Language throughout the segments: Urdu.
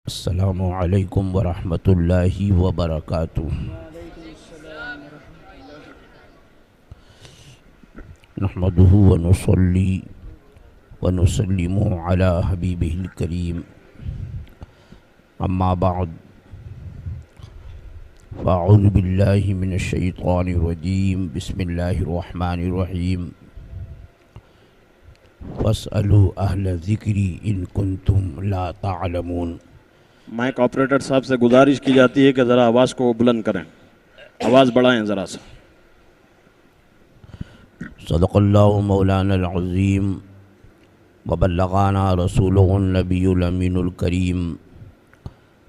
السلام علیکم ورحمۃ اللہ وبرکاتہ۔ نحمده ونصلي ونسلم على حبیبہ الکریم، اما بعد فاعوذ باللہ من الشیطان الرجیم، بسم اللہ الرحمن الرحیم۔ فاسألوا اہل الذکر ان کنتم لا تعلمون۔ مائک آپریٹر صاحب سے گزارش کی جاتی ہے کہ ذرا آواز کو بلند کریں، آواز بڑھائیں ذرا سا۔ صدق اللہ مولانا العظیم وبلغانا رسولہ النبی الامین الکریم،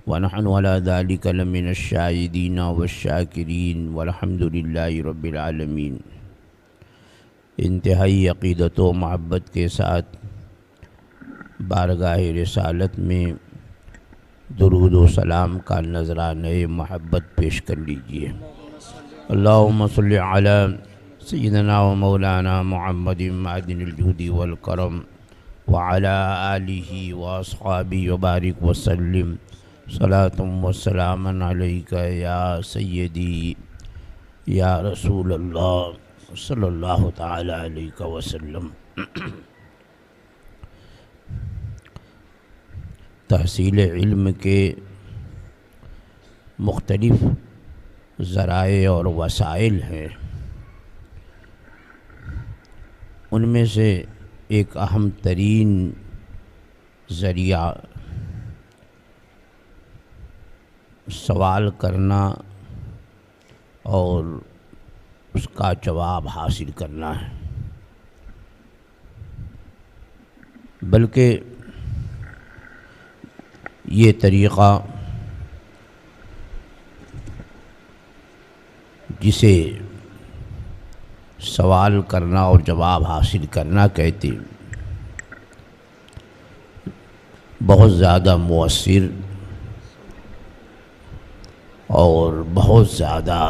ونحن علی ذلک لمن الشاہدین والشاکرین والحمد للہ رب العالمین۔ انتہائی عقیدت و محبت کے ساتھ بارگاہ رسالت میں درود و سلام کا نذرانہ محبت پیش کر لیجئے۔ اللہم صلی علی سیدنا و مولانا محمد معدن الجود والکرم وعلی آلہ و اصحابہ وبارک وسلم، صلاۃ و سلاما علیک یا سیدی یا رسول اللہ صلی اللہ تعالی علیہ وسلم۔ تحصیل علم کے مختلف ذرائع اور وسائل ہیں، ان میں سے ایک اہم ترین ذریعہ سوال کرنا اور اس کا جواب حاصل کرنا ہے، بلکہ یہ طریقہ جسے سوال کرنا اور جواب حاصل کرنا کہتے ہیں، بہت زیادہ مؤثر اور بہت زیادہ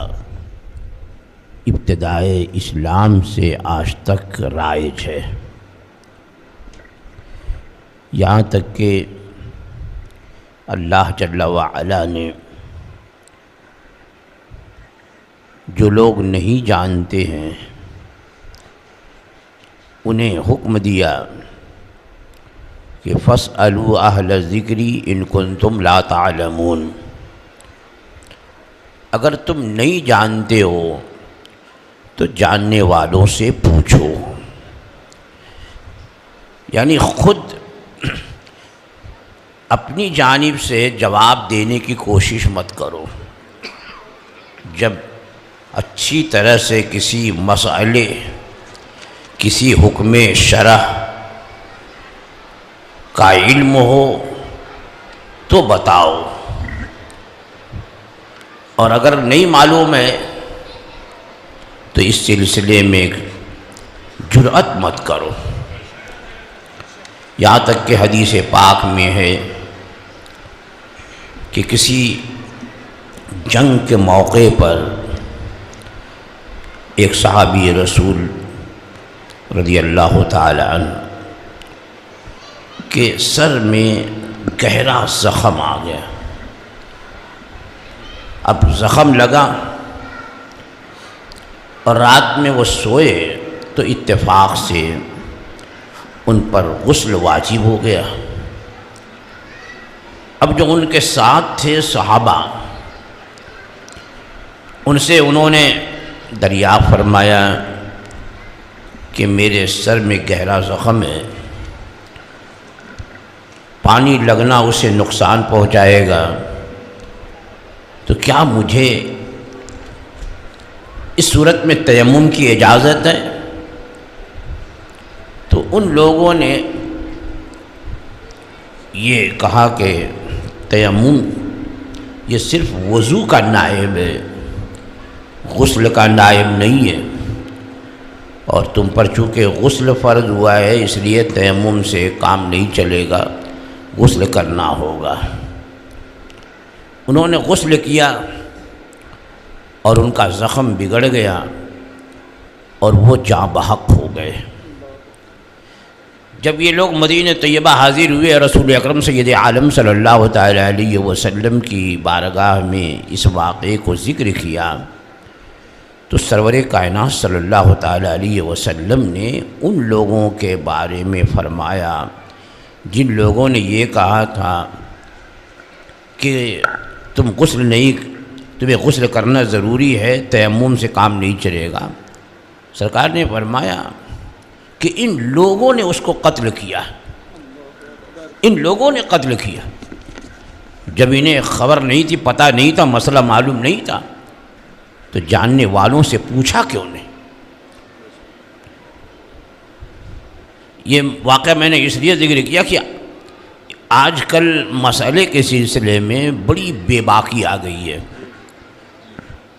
ابتدائے اسلام سے آج تک رائج ہے، یہاں تک کہ اللہ جل وعلا نے جو لوگ نہیں جانتے ہیں انہیں حکم دیا کہ فاسألوا اہل الذکر ان کنتم لا تعلمون، اگر تم نہیں جانتے ہو تو جاننے والوں سے پوچھو، یعنی خود اپنی جانب سے جواب دینے کی کوشش مت کرو۔ جب اچھی طرح سے کسی مسئلے، کسی حکم شرع کا علم ہو تو بتاؤ، اور اگر نہیں معلوم ہے تو اس سلسلے میں جرأت مت کرو۔ یہاں تک کہ حدیث پاک میں ہے کہ کسی جنگ کے موقع پر ایک صحابی رسول رضی اللہ تعالی عنہ کے سر میں گہرا زخم آ گیا۔ اب زخم لگا اور رات میں وہ سوئے تو اتفاق سے ان پر غسل واجب ہو گیا۔ اب جو ان کے ساتھ تھے صحابہ، ان سے انہوں نے دریافت فرمایا کہ میرے سر میں گہرا زخم ہے، پانی لگنا اسے نقصان پہنچائے گا، تو کیا مجھے اس صورت میں تیمم کی اجازت ہے؟ تو ان لوگوں نے یہ کہا کہ تیمم یہ صرف وضو کا نائب ہے، غسل کا نائب نہیں ہے، اور تم پر چونکہ غسل فرض ہوا ہے اس لیے تیمم سے کام نہیں چلے گا، غسل کرنا ہوگا۔ انہوں نے غسل کیا اور ان کا زخم بگڑ گیا اور وہ جاں بحق ہو گئے۔ جب یہ لوگ مدینہ طیبہ حاضر ہوئے، رسول اکرم سید عالم صلی اللہ تعالیٰ علیہ وسلم کی بارگاہ میں اس واقعے کو ذکر کیا، تو سرور کائنات صلی اللہ تعالیٰ علیہ وسلم نے ان لوگوں کے بارے میں فرمایا جن لوگوں نے یہ کہا تھا کہ تمہیں غسل کرنا ضروری ہے، تیمم سے کام نہیں چلے گا۔ سرکار نے فرمایا کہ ان لوگوں نے اس کو قتل کیا، ان لوگوں نے قتل کیا۔ جب انہیں خبر نہیں تھی، پتہ نہیں تھا، مسئلہ معلوم نہیں تھا، تو جاننے والوں سے پوچھا کیوں نہیں؟ یہ واقعہ میں نے اس لیے ذکر کیا کہ آج کل مسئلے کے سلسلے میں بڑی بے باکی آ گئی ہے۔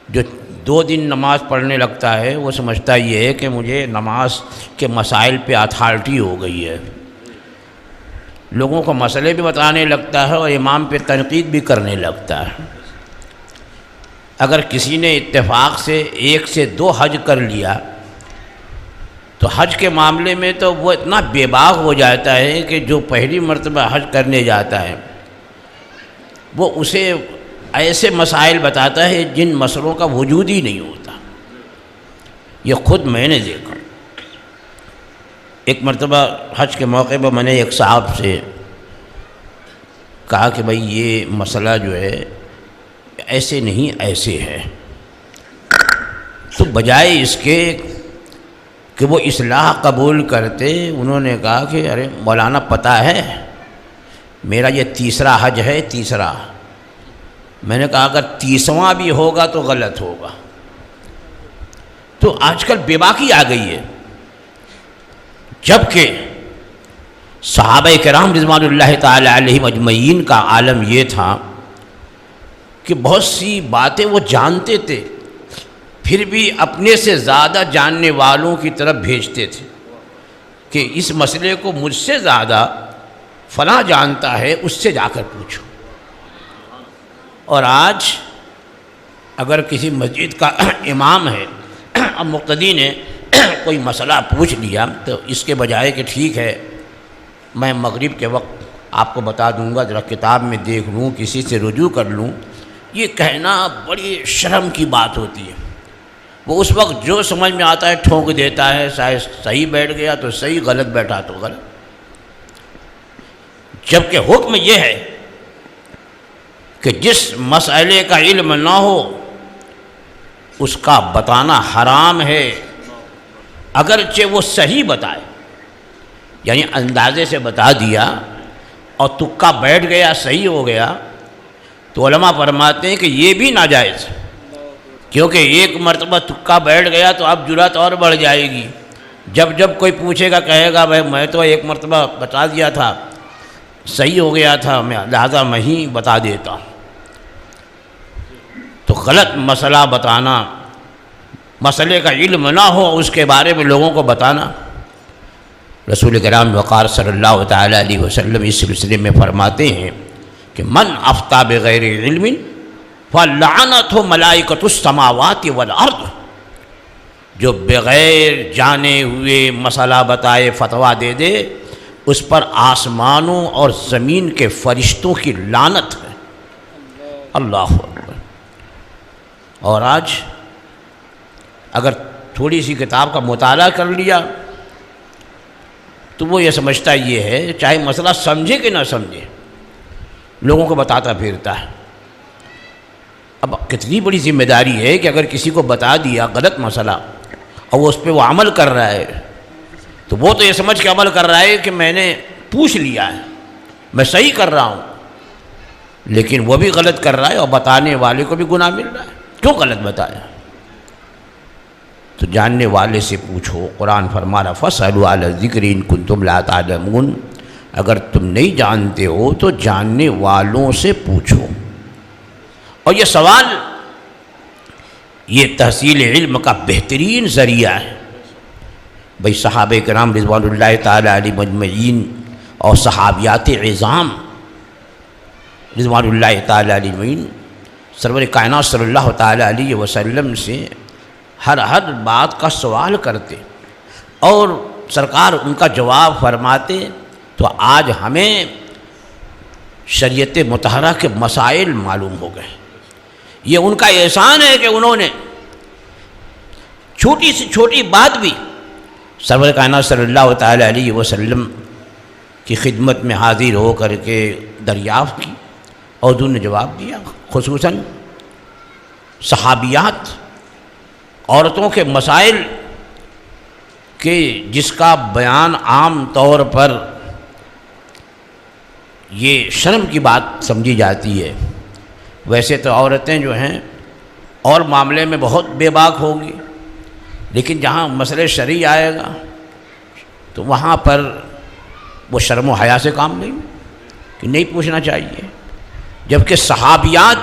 جو 2 دن نماز پڑھنے لگتا ہے وہ سمجھتا یہ ہے کہ مجھے نماز کے مسائل پہ اتھارٹی ہو گئی ہے، لوگوں کو مسئلے بھی بتانے لگتا ہے اور امام پہ تنقید بھی کرنے لگتا ہے۔ اگر کسی نے اتفاق سے 1 سے 2 حج کر لیا تو حج کے معاملے میں تو وہ اتنا بے باک ہو جاتا ہے کہ جو پہلی مرتبہ حج کرنے جاتا ہے وہ اسے ایسے مسائل بتاتا ہے جن مسئلوں کا وجود ہی نہیں ہوتا۔ یہ خود میں نے دیکھا۔ ایک مرتبہ حج کے موقع پر میں نے ایک صاحب سے کہا کہ بھائی یہ مسئلہ جو ہے ایسے نہیں ایسے ہے، تو بجائے اس کے کہ وہ اصلاح قبول کرتے، انہوں نے کہا کہ ارے مولانا پتہ ہے میرا یہ 3را حج ہے، 3را۔ میں نے کہا اگر 30واں بھی ہوگا تو غلط ہوگا۔ تو آج کل بے باکی آ گئی ہے، جبکہ صحابہ کرام رضوان اللہ تعالی علیہم اجمعین کا عالم یہ تھا کہ بہت سی باتیں وہ جانتے تھے، پھر بھی اپنے سے زیادہ جاننے والوں کی طرف بھیجتے تھے کہ اس مسئلے کو مجھ سے زیادہ فلاں جانتا ہے، اس سے جا کر پوچھو۔ اور آج اگر کسی مسجد کا امام ہے اور مقتدی نے کوئی مسئلہ پوچھ لیا تو اس کے بجائے کہ ٹھیک ہے میں مغرب کے وقت آپ کو بتا دوں گا، ذرا کتاب میں دیکھ لوں، کسی سے رجوع کر لوں، یہ کہنا بڑی شرم کی بات ہوتی ہے۔ وہ اس وقت جو سمجھ میں آتا ہے ٹھونک دیتا ہے، شاید صحیح بیٹھ گیا تو صحیح، غلط بیٹھا تو غلط۔ جبکہ حکم یہ ہے کہ جس مسئلے کا علم نہ ہو اس کا بتانا حرام ہے، اگرچہ وہ صحیح بتائے۔ یعنی اندازے سے بتا دیا اور تکا بیٹھ گیا، صحیح ہو گیا، تو علماء فرماتے ہیں کہ یہ بھی ناجائز ہے، کیونکہ ایک مرتبہ تکا بیٹھ گیا تو اب جرات اور بڑھ جائے گی۔ جب کوئی پوچھے گا کہے گا بھائی میں تو ایک مرتبہ بتا دیا تھا، صحیح ہو گیا تھا، میں لہذا میں ہی بتا دیتا ہوں۔ تو غلط مسئلہ بتانا، مسئلے کا علم نہ ہو اس کے بارے میں لوگوں کو بتانا، رسول کرام وقار صلی اللہ تعالیٰ علیہ وسلم اس سلسلے میں فرماتے ہیں کہ من افتى بغیر علم فلعنته ملائکۃ السماوات والارض، جو بغیر جانے ہوئے مسئلہ بتائے فتویٰ دے دے اس پر آسمانوں اور زمین کے فرشتوں کی لعنت ہے۔ اللہ اکبر۔ اور آج اگر تھوڑی سی کتاب کا مطالعہ کر لیا تو وہ یہ سمجھتا یہ ہے، چاہے مسئلہ سمجھے کہ نہ سمجھے، لوگوں کو بتاتا پھرتا ہے۔ اب کتنی بڑی ذمہ داری ہے کہ اگر کسی کو بتا دیا غلط مسئلہ اور وہ اس پہ وہ عمل کر رہا ہے تو وہ تو یہ سمجھ کے عمل کر رہا ہے کہ میں نے پوچھ لیا ہے، میں صحیح کر رہا ہوں، لیکن وہ بھی غلط کر رہا ہے اور بتانے والے کو بھی گناہ مل رہا ہے۔ کیوں غلط بتایا؟ تو جاننے والے سے پوچھو۔ قرآن فرما رہا فَاسْأَلُوا أَهْلَ الذِّكْرِ إِن كُنتُمْ لَا تَعْلَمُونَ، اگر تم نہیں جانتے ہو تو جاننے والوں سے پوچھو۔ اور یہ سوال یہ تحصیل علم کا بہترین ذریعہ ہے۔ بھئی صحابہ کرام رضوان اللہ تعالیٰ علیہ مجمعین اور صحابیات عظام رضوان اللہ تعالیٰ علیہ مجمعین سرور کائنات صلی اللہ تعالیٰ علیہ وسلم سے ہر بات کا سوال کرتے، اور سرکار ان کا جواب فرماتے تو آج ہمیں شریعت مطہرہ کے مسائل معلوم ہو گئے۔ یہ ان کا احسان ہے کہ انہوں نے چھوٹی سی چھوٹی بات بھی سرور کائنات صلی اللہ تعالیٰ علیہ وسلم کی خدمت میں حاضر ہو کر کے دریافت کی اور انہوں نے جواب دیا۔ خصوصاً صحابیات، عورتوں کے مسائل کہ جس کا بیان عام طور پر یہ شرم کی بات سمجھی جاتی ہے، ویسے تو عورتیں جو ہیں اور معاملے میں بہت بے باک ہوں گی، لیکن جہاں مسئلہ شرعی آئے گا تو وہاں پر وہ شرم و حیا سے کام نہیں کہ نہیں پوچھنا چاہیے۔ جبکہ صحابیات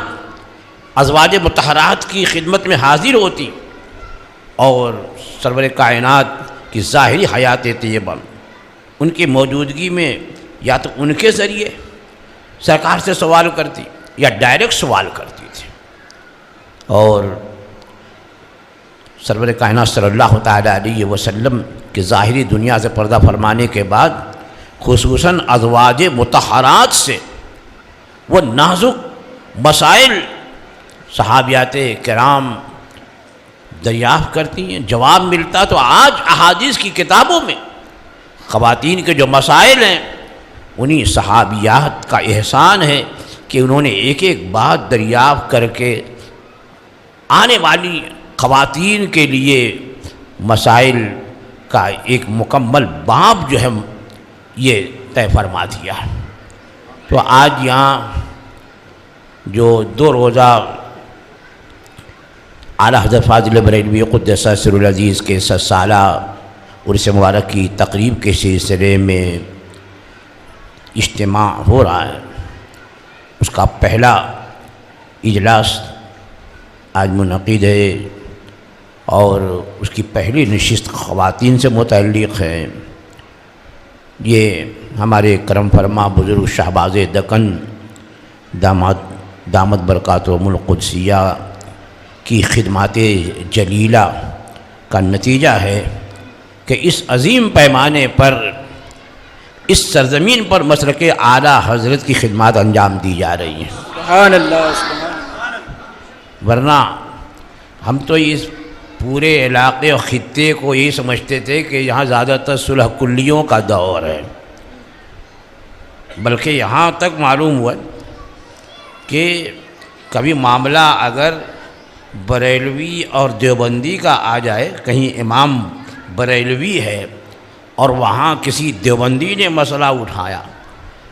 ازواج مطہرات کی خدمت میں حاضر ہوتی اور سرور کائنات کی ظاہری حیات طیبہ ان کی موجودگی میں یا تو ان کے ذریعے سرکار سے سوال کرتی یا ڈائریکٹ سوال کرتی تھی، اور سرور کائنات صلی اللہ تعالیٰ علیہ وسلم کی ظاہری دنیا سے پردہ فرمانے کے بعد خصوصاً ازواج مطہرات سے وہ نازک مسائل صحابیات کرام دریافت کرتی ہیں، جواب ملتا۔ تو آج احادیث کی کتابوں میں خواتین کے جو مسائل ہیں انہی صحابیات کا احسان ہے کہ انہوں نے ایک ایک بات دریافت کر کے آنے والی خواتین کے لیے مسائل کا ایک مکمل باب جو ہے یہ طے فرما دیا۔ تو آج یہاں جو 2 روزہ اعلیٰ حضرت فاضل بریلوی قدس سر العزیز کے 100 سالہ عرس مبارک کی تقریب کے سلسلے میں اجتماع ہو رہا ہے، اس کا پہلا اجلاس آج منعقد ہے اور اس کی پہلی نشست خواتین سے متعلق ہے۔ یہ ہمارے کرم فرما بزرگ شہباز دکن دامت برکاتہم القدسیہ کی خدمات جلیلہ کا نتیجہ ہے کہ اس عظیم پیمانے پر اس سرزمین پر مسلک اعلیٰ حضرت کی خدمات انجام دی جا رہی ہیں۔ سبحان اللہ، سبحان اللہ۔ ورنہ ہم تو اس پورے علاقے اور خطے کو یہی سمجھتے تھے کہ یہاں زیادہ تر صلح کلیوں کا دور ہے، بلکہ یہاں تک معلوم ہوا کہ کبھی معاملہ اگر بریلوی اور دیوبندی کا آ جائے، کہیں امام بریلوی ہے اور وہاں کسی دیوبندی نے مسئلہ اٹھایا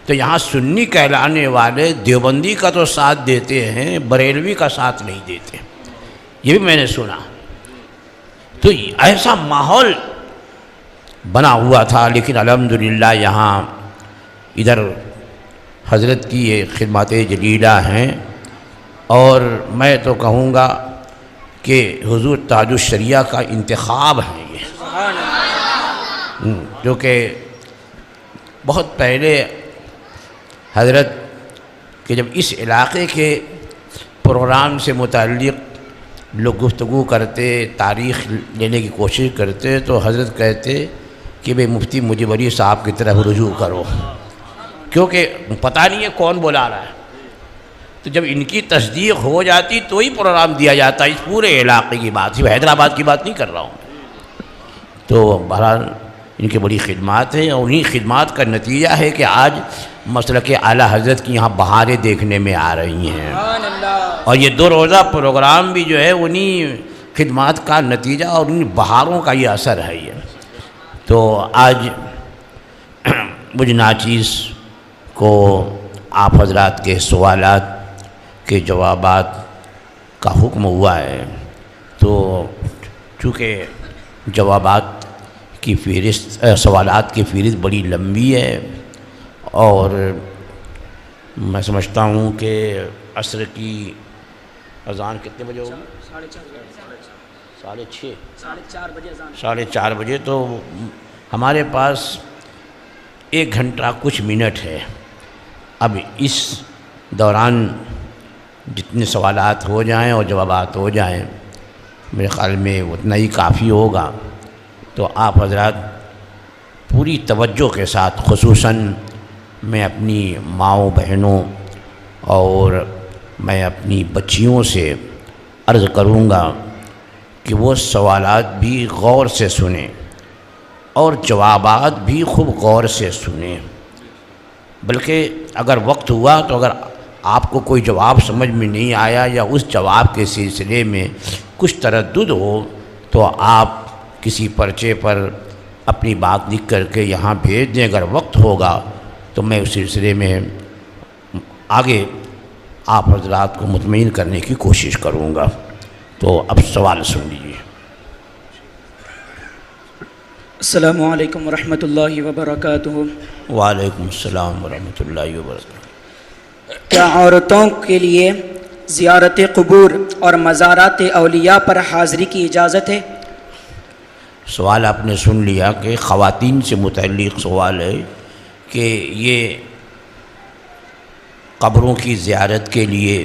تو یہاں سنی کہلانے والے دیوبندی کا تو ساتھ دیتے ہیں، بریلوی کا ساتھ نہیں دیتے۔ یہ بھی میں نے سنا۔ تو ایسا ماحول بنا ہوا تھا، لیکن الحمدللہ یہاں ادھر حضرت کی یہ خدمات جلیلہ ہیں، اور میں تو کہوں گا کہ حضور تاج الشریعہ کا انتخاب ہے یہ، جو کہ بہت پہلے حضرت کہ جب اس علاقے کے پروگرام سے متعلق لوگ گفتگو کرتے، تاریخ لینے کی کوشش کرتے، تو حضرت کہتے کہ بھئی مفتی مجیب علی صاحب کی طرف رجوع کرو، کیونکہ پتہ نہیں ہے کون بلا رہا ہے۔ تو جب ان کی تصدیق ہو جاتی تو ہی پروگرام دیا جاتا، اس پورے علاقے کی بات، صرف حیدرآباد کی بات نہیں کر رہا ہوں۔ تو بہرحال ان کی بڑی خدمات ہیں، اور انہی خدمات کا نتیجہ ہے کہ آج مسلک اعلیٰ حضرت کی یہاں بہاریں دیکھنے میں آ رہی ہیں، اور یہ 2 روزہ پروگرام بھی جو ہے انہی خدمات کا نتیجہ اور انہی بہاروں کا یہ اثر ہے یہ۔ تو آج مجھ ناچیز کو آپ حضرات کے سوالات کے جوابات کا حکم ہوا ہے، تو چونکہ جوابات کی فہرست سوالات کی فہرست بڑی لمبی ہے، اور میں سمجھتا ہوں کہ عصر کی اذان کتنے بجے ہوگی؟ 4:30 4:30 بجے۔ تو ہمارے پاس 1 گھنٹہ کچھ منٹ ہے۔ اب اس دوران جتنے سوالات ہو جائیں اور جوابات ہو جائیں، میرے خیال میں اتنا ہی کافی ہوگا۔ تو آپ حضرات پوری توجہ کے ساتھ خصوصاً میں اپنی ماؤں بہنوں اور میں اپنی بچیوں سے عرض کروں گا کہ وہ سوالات بھی غور سے سنیں اور جوابات بھی خوب غور سے سنیں، بلکہ اگر وقت ہوا تو اگر آپ کو کوئی جواب سمجھ میں نہیں آیا یا اس جواب کے سلسلے میں کچھ تردد ہو تو آپ کسی پرچے پر اپنی بات لکھ کر کے یہاں بھیج دیں۔ اگر وقت ہوگا تو میں اس سلسلے میں آگے آپ حضرات کو مطمئن کرنے کی کوشش کروں گا۔ تو اب سوال سن لیجیے۔ السلام علیکم ورحمۃ اللہ وبرکاتہ۔ وعلیکم السلام ورحمۃ اللہ وبرکاتہ۔ کیا عورتوں کے لیے زیارت قبور اور مزارات اولیاء پر حاضری کی اجازت ہے؟ سوال آپ نے سن لیا کہ خواتین سے متعلق سوال ہے کہ یہ قبروں کی زیارت کے لیے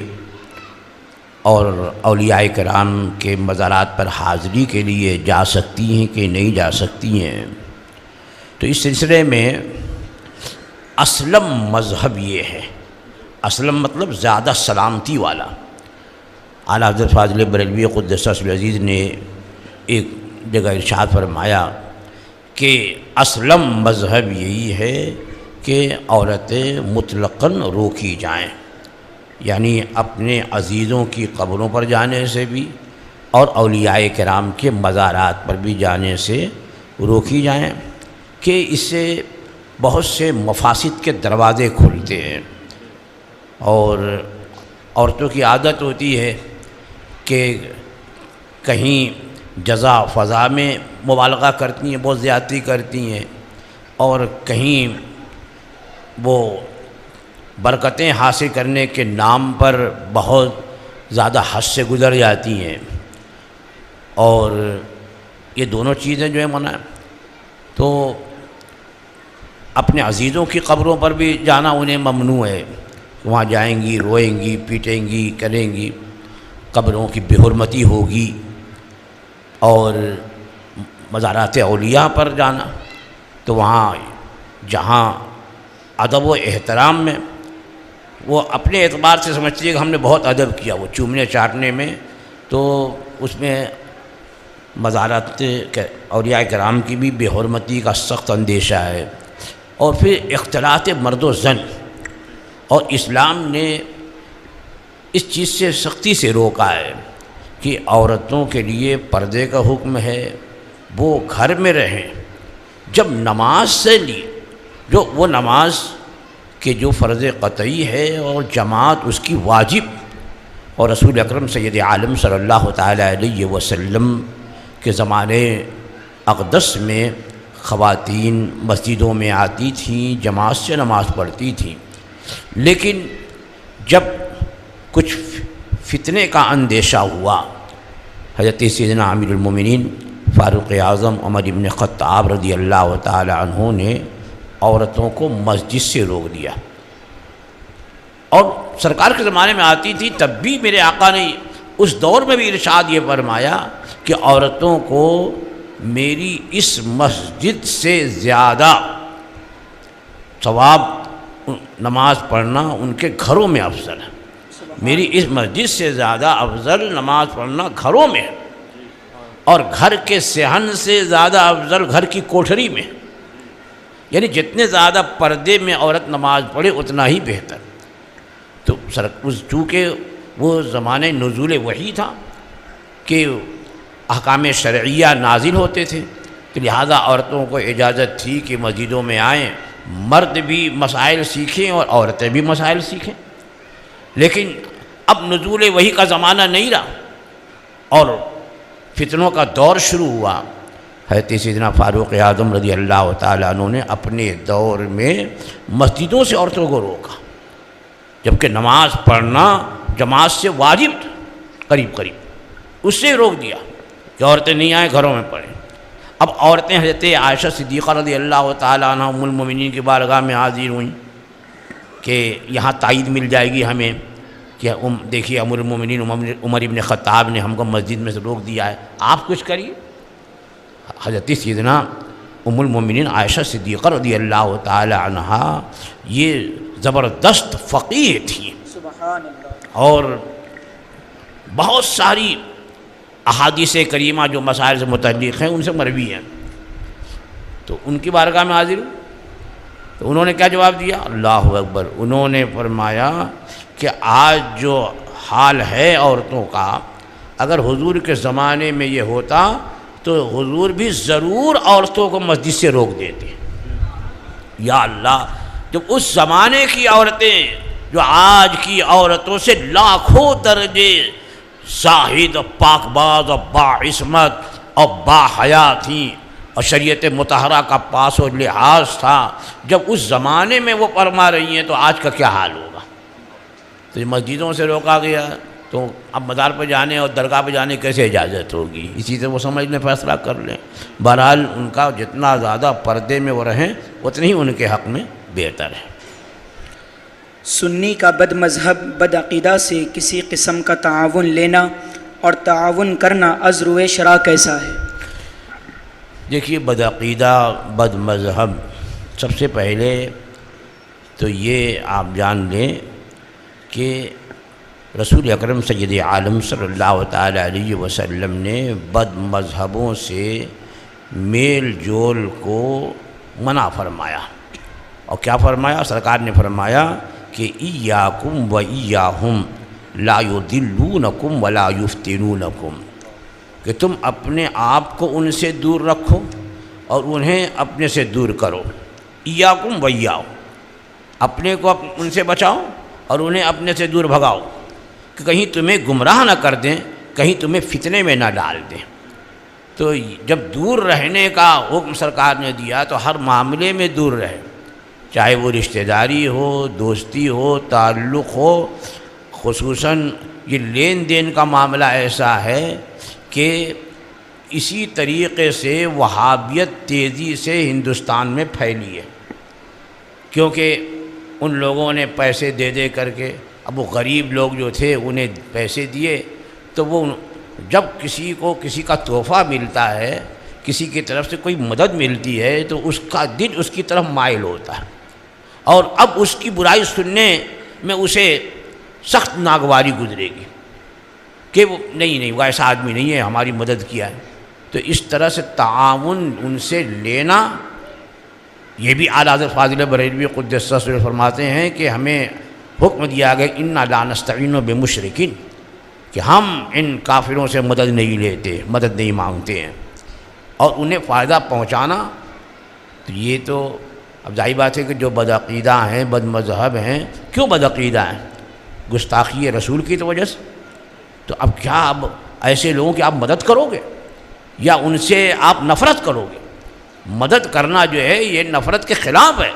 اور اولیاء کرام کے مزارات پر حاضری کے لیے جا سکتی ہیں کہ نہیں جا سکتی ہیں۔ تو اس سلسلے میں اسلم مذہب یہ ہے، اسلم مطلب زیادہ سلامتی والا۔ اعلیٰ حضرت فاضل بریلوی قدس سرہ العزیز نے ایک جگہ ارشاد فرمایا کہ اسلم مذہب یہی ہے کہ عورتیں مطلقاً روکی جائیں، یعنی اپنے عزیزوں کی قبروں پر جانے سے بھی اور اولیاء کرام کے مزارات پر بھی جانے سے روکی جائیں کہ اس سے بہت سے مفاسد کے دروازے کھلتے ہیں۔ اور عورتوں کی عادت ہوتی ہے کہ کہیں جزا فضا میں مبالغہ کرتی ہیں، بہت زیادتی کرتی ہیں، اور کہیں وہ برکتیں حاصل کرنے کے نام پر بہت زیادہ حد سے گزر جاتی ہیں، اور یہ دونوں چیزیں جو ہیں منع۔ تو اپنے عزیزوں کی قبروں پر بھی جانا انہیں ممنوع ہے، وہاں جائیں گی، روئیں گی، پیٹیں گی، کریں گی، قبروں کی بے حرمتی ہوگی۔ اور مزارات اولیاء پر جانا تو وہاں جہاں ادب و احترام میں وہ اپنے اعتبار سے سمجھتی ہے کہ ہم نے بہت ادب کیا، وہ چومنے چاٹنے میں، تو اس میں مزارات اولیاء کرام کی بھی بے حرمتی کا سخت اندیشہ ہے۔ اور پھر اختلاط مرد و زن، اور اسلام نے اس چیز سے سختی سے روکا ہے کہ عورتوں کے لیے پردے کا حکم ہے، وہ گھر میں رہیں۔ جب نماز سے لی جو وہ نماز کہ جو فرض قطعی ہے اور جماعت اس کی واجب، اور رسول اکرم سید عالم صلی اللہ تعالیٰ علیہ وسلم کے زمانے اقدس میں خواتین مسجدوں میں آتی تھیں، جماعت سے نماز پڑھتی تھیں، لیکن جب کچھ فتنے کا اندیشہ ہوا، حضرت سیدنا امیر المومنین فاروق اعظم عمر ابن خطاب رضی اللہ تعالی عنہ نے عورتوں کو مسجد سے روک دیا۔ اور سرکار کے زمانے میں آتی تھی، تب بھی میرے آقا نے اس دور میں بھی ارشاد یہ فرمایا کہ عورتوں کو میری اس مسجد سے زیادہ ثواب نماز پڑھنا ان کے گھروں میں افضل ہے۔ میری اس مسجد سے زیادہ افضل نماز پڑھنا گھروں میں ہے، اور گھر کے صحن سے زیادہ افضل گھر کی کوٹھری میں، یعنی جتنے زیادہ پردے میں عورت نماز پڑھے اتنا ہی بہتر۔ تو چونکہ وہ زمانے نزول وحی تھا کہ احکام شرعیہ نازل ہوتے تھے، تو لہذا عورتوں کو اجازت تھی کہ مسجدوں میں آئیں، مرد بھی مسائل سیکھیں اور عورتیں بھی مسائل سیکھیں۔ لیکن اب نزول وحی کا زمانہ نہیں رہا اور فتنوں کا دور شروع ہوا۔ حضرت سیدنا فاروق اعظم رضی اللہ تعالیٰ عنہ نے اپنے دور میں مسجدوں سے عورتوں کو روکا، جبکہ نماز پڑھنا جماعت سے واجب تھا، قریب اس سے روک دیا کہ عورتیں نہیں آئیں، گھروں میں پڑھیں۔ اب عورتیں حضرت عائشہ صدیقہ رضی اللہ تعالیٰ عنہ ام المومنین کی بارگاہ میں حاضر ہوئیں کہ یہاں تائید مل جائے گی ہمیں کہ دیکھیے امیر المومنین عمر ابن خطاب نے ہم کو مسجد میں سے روک دیا ہے، آپ کچھ کریے۔ حضرت سیدنا ام المومنین عائشہ صدیقہ رضی اللہ تعالی عنہا یہ زبردست فقیہ تھی سبحان اللہ. اور بہت ساری احادیث کریمہ جو مسائل سے متعلق ہیں ان سے مروی ہیں. تو ان کی بارگاہ میں حاضر ہوں تو انہوں نے کیا جواب دیا؟ اللہ اکبر. انہوں نے فرمایا کہ آج جو حال ہے عورتوں کا، اگر حضور کے زمانے میں یہ ہوتا تو حضور بھی ضرور عورتوں کو مسجد سے روک دیتے. یا اللہ، جب اس زمانے کی عورتیں جو آج کی عورتوں سے لاکھوں درجے زاہد اور پاک باز اور باعصمت اور باحیا تھیں اور شریعت مطہرہ کا پاس و لحاظ تھا، جب اس زمانے میں وہ فرما رہی ہیں تو آج کا کیا حال ہوگا؟ تو یہ مسجدوں سے روکا گیا تو اب مزار پہ جانے اور درگاہ پہ جانے کیسے اجازت ہوگی؟ اسی سے وہ سمجھ لیں، فیصلہ کر لیں. بہرحال ان کا جتنا زیادہ پردے میں وہ رہیں اتنی ہی ان کے حق میں بہتر ہے. سنی کا بد مذہب بد عقیدہ سے کسی قسم کا تعاون لینا اور تعاون کرنا از روئے شرع کیسا ہے؟ دیکھیے، بدعقیدہ بد مذہب، سب سے پہلے تو یہ آپ جان لیں کہ رسول اکرم سید عالم صلی اللہ تعالی علیہ وسلم نے بد مذہبوں سے میل جول کو منع فرمایا. اور کیا فرمایا؟ سرکار نے فرمایا کہ ایاکم و ایاہم لا یضلونکم ولا یفتنونکم، کہ تم اپنے آپ کو ان سے دور رکھو اور انہیں اپنے سے دور کرو. ایاکم و ایاہم، اپنے کو ان سے بچاؤ اور انہیں اپنے سے دور بھگاؤ کہ کہیں تمہیں گمراہ نہ کر دیں، کہیں تمہیں فتنے میں نہ ڈال دیں. تو جب دور رہنے کا حکم سرکار نے دیا تو ہر معاملے میں دور رہے، چاہے وہ رشتہ داری ہو، دوستی ہو، تعلق ہو. خصوصاً یہ لین دین کا معاملہ ایسا ہے کہ اسی طریقے سے وہابیت تیزی سے ہندوستان میں پھیلی ہے، کیونکہ ان لوگوں نے پیسے دے دے کر کے، اب وہ غریب لوگ جو تھے انہیں پیسے دیے تو وہ جب کسی کو کسی کا تحفہ ملتا ہے، کسی کی طرف سے کوئی مدد ملتی ہے تو اس کا دل اس کی طرف مائل ہوتا ہے، اور اب اس کی برائی سننے میں اسے سخت ناگواری گزرے گی کہ وہ نہیں وہ ایسا آدمی نہیں ہے، ہماری مدد کیا ہے. تو اس طرح سے تعاون ان سے لینا، یہ بھی اعلیٰ حضرت فاضل بریلوی قدس سرہ فرماتے ہیں کہ ہمیں حکم دیا گیا انا لا نستعین بمشرکین، کہ ہم ان کافروں سے مدد نہیں لیتے، مدد نہیں مانگتے ہیں. اور انہیں فائدہ پہنچانا، تو یہ تو اب ظاہر بات ہے کہ جو بدعقیدہ ہیں، بد مذہب ہیں، کیوں بدعقیدہ ہیں؟ گستاخی رسول کی تو وجہ سے. تو اب کیا اب ایسے لوگوں کی آپ مدد کرو گے یا ان سے آپ نفرت کرو گے؟ مدد کرنا جو ہے یہ نفرت کے خلاف ہے،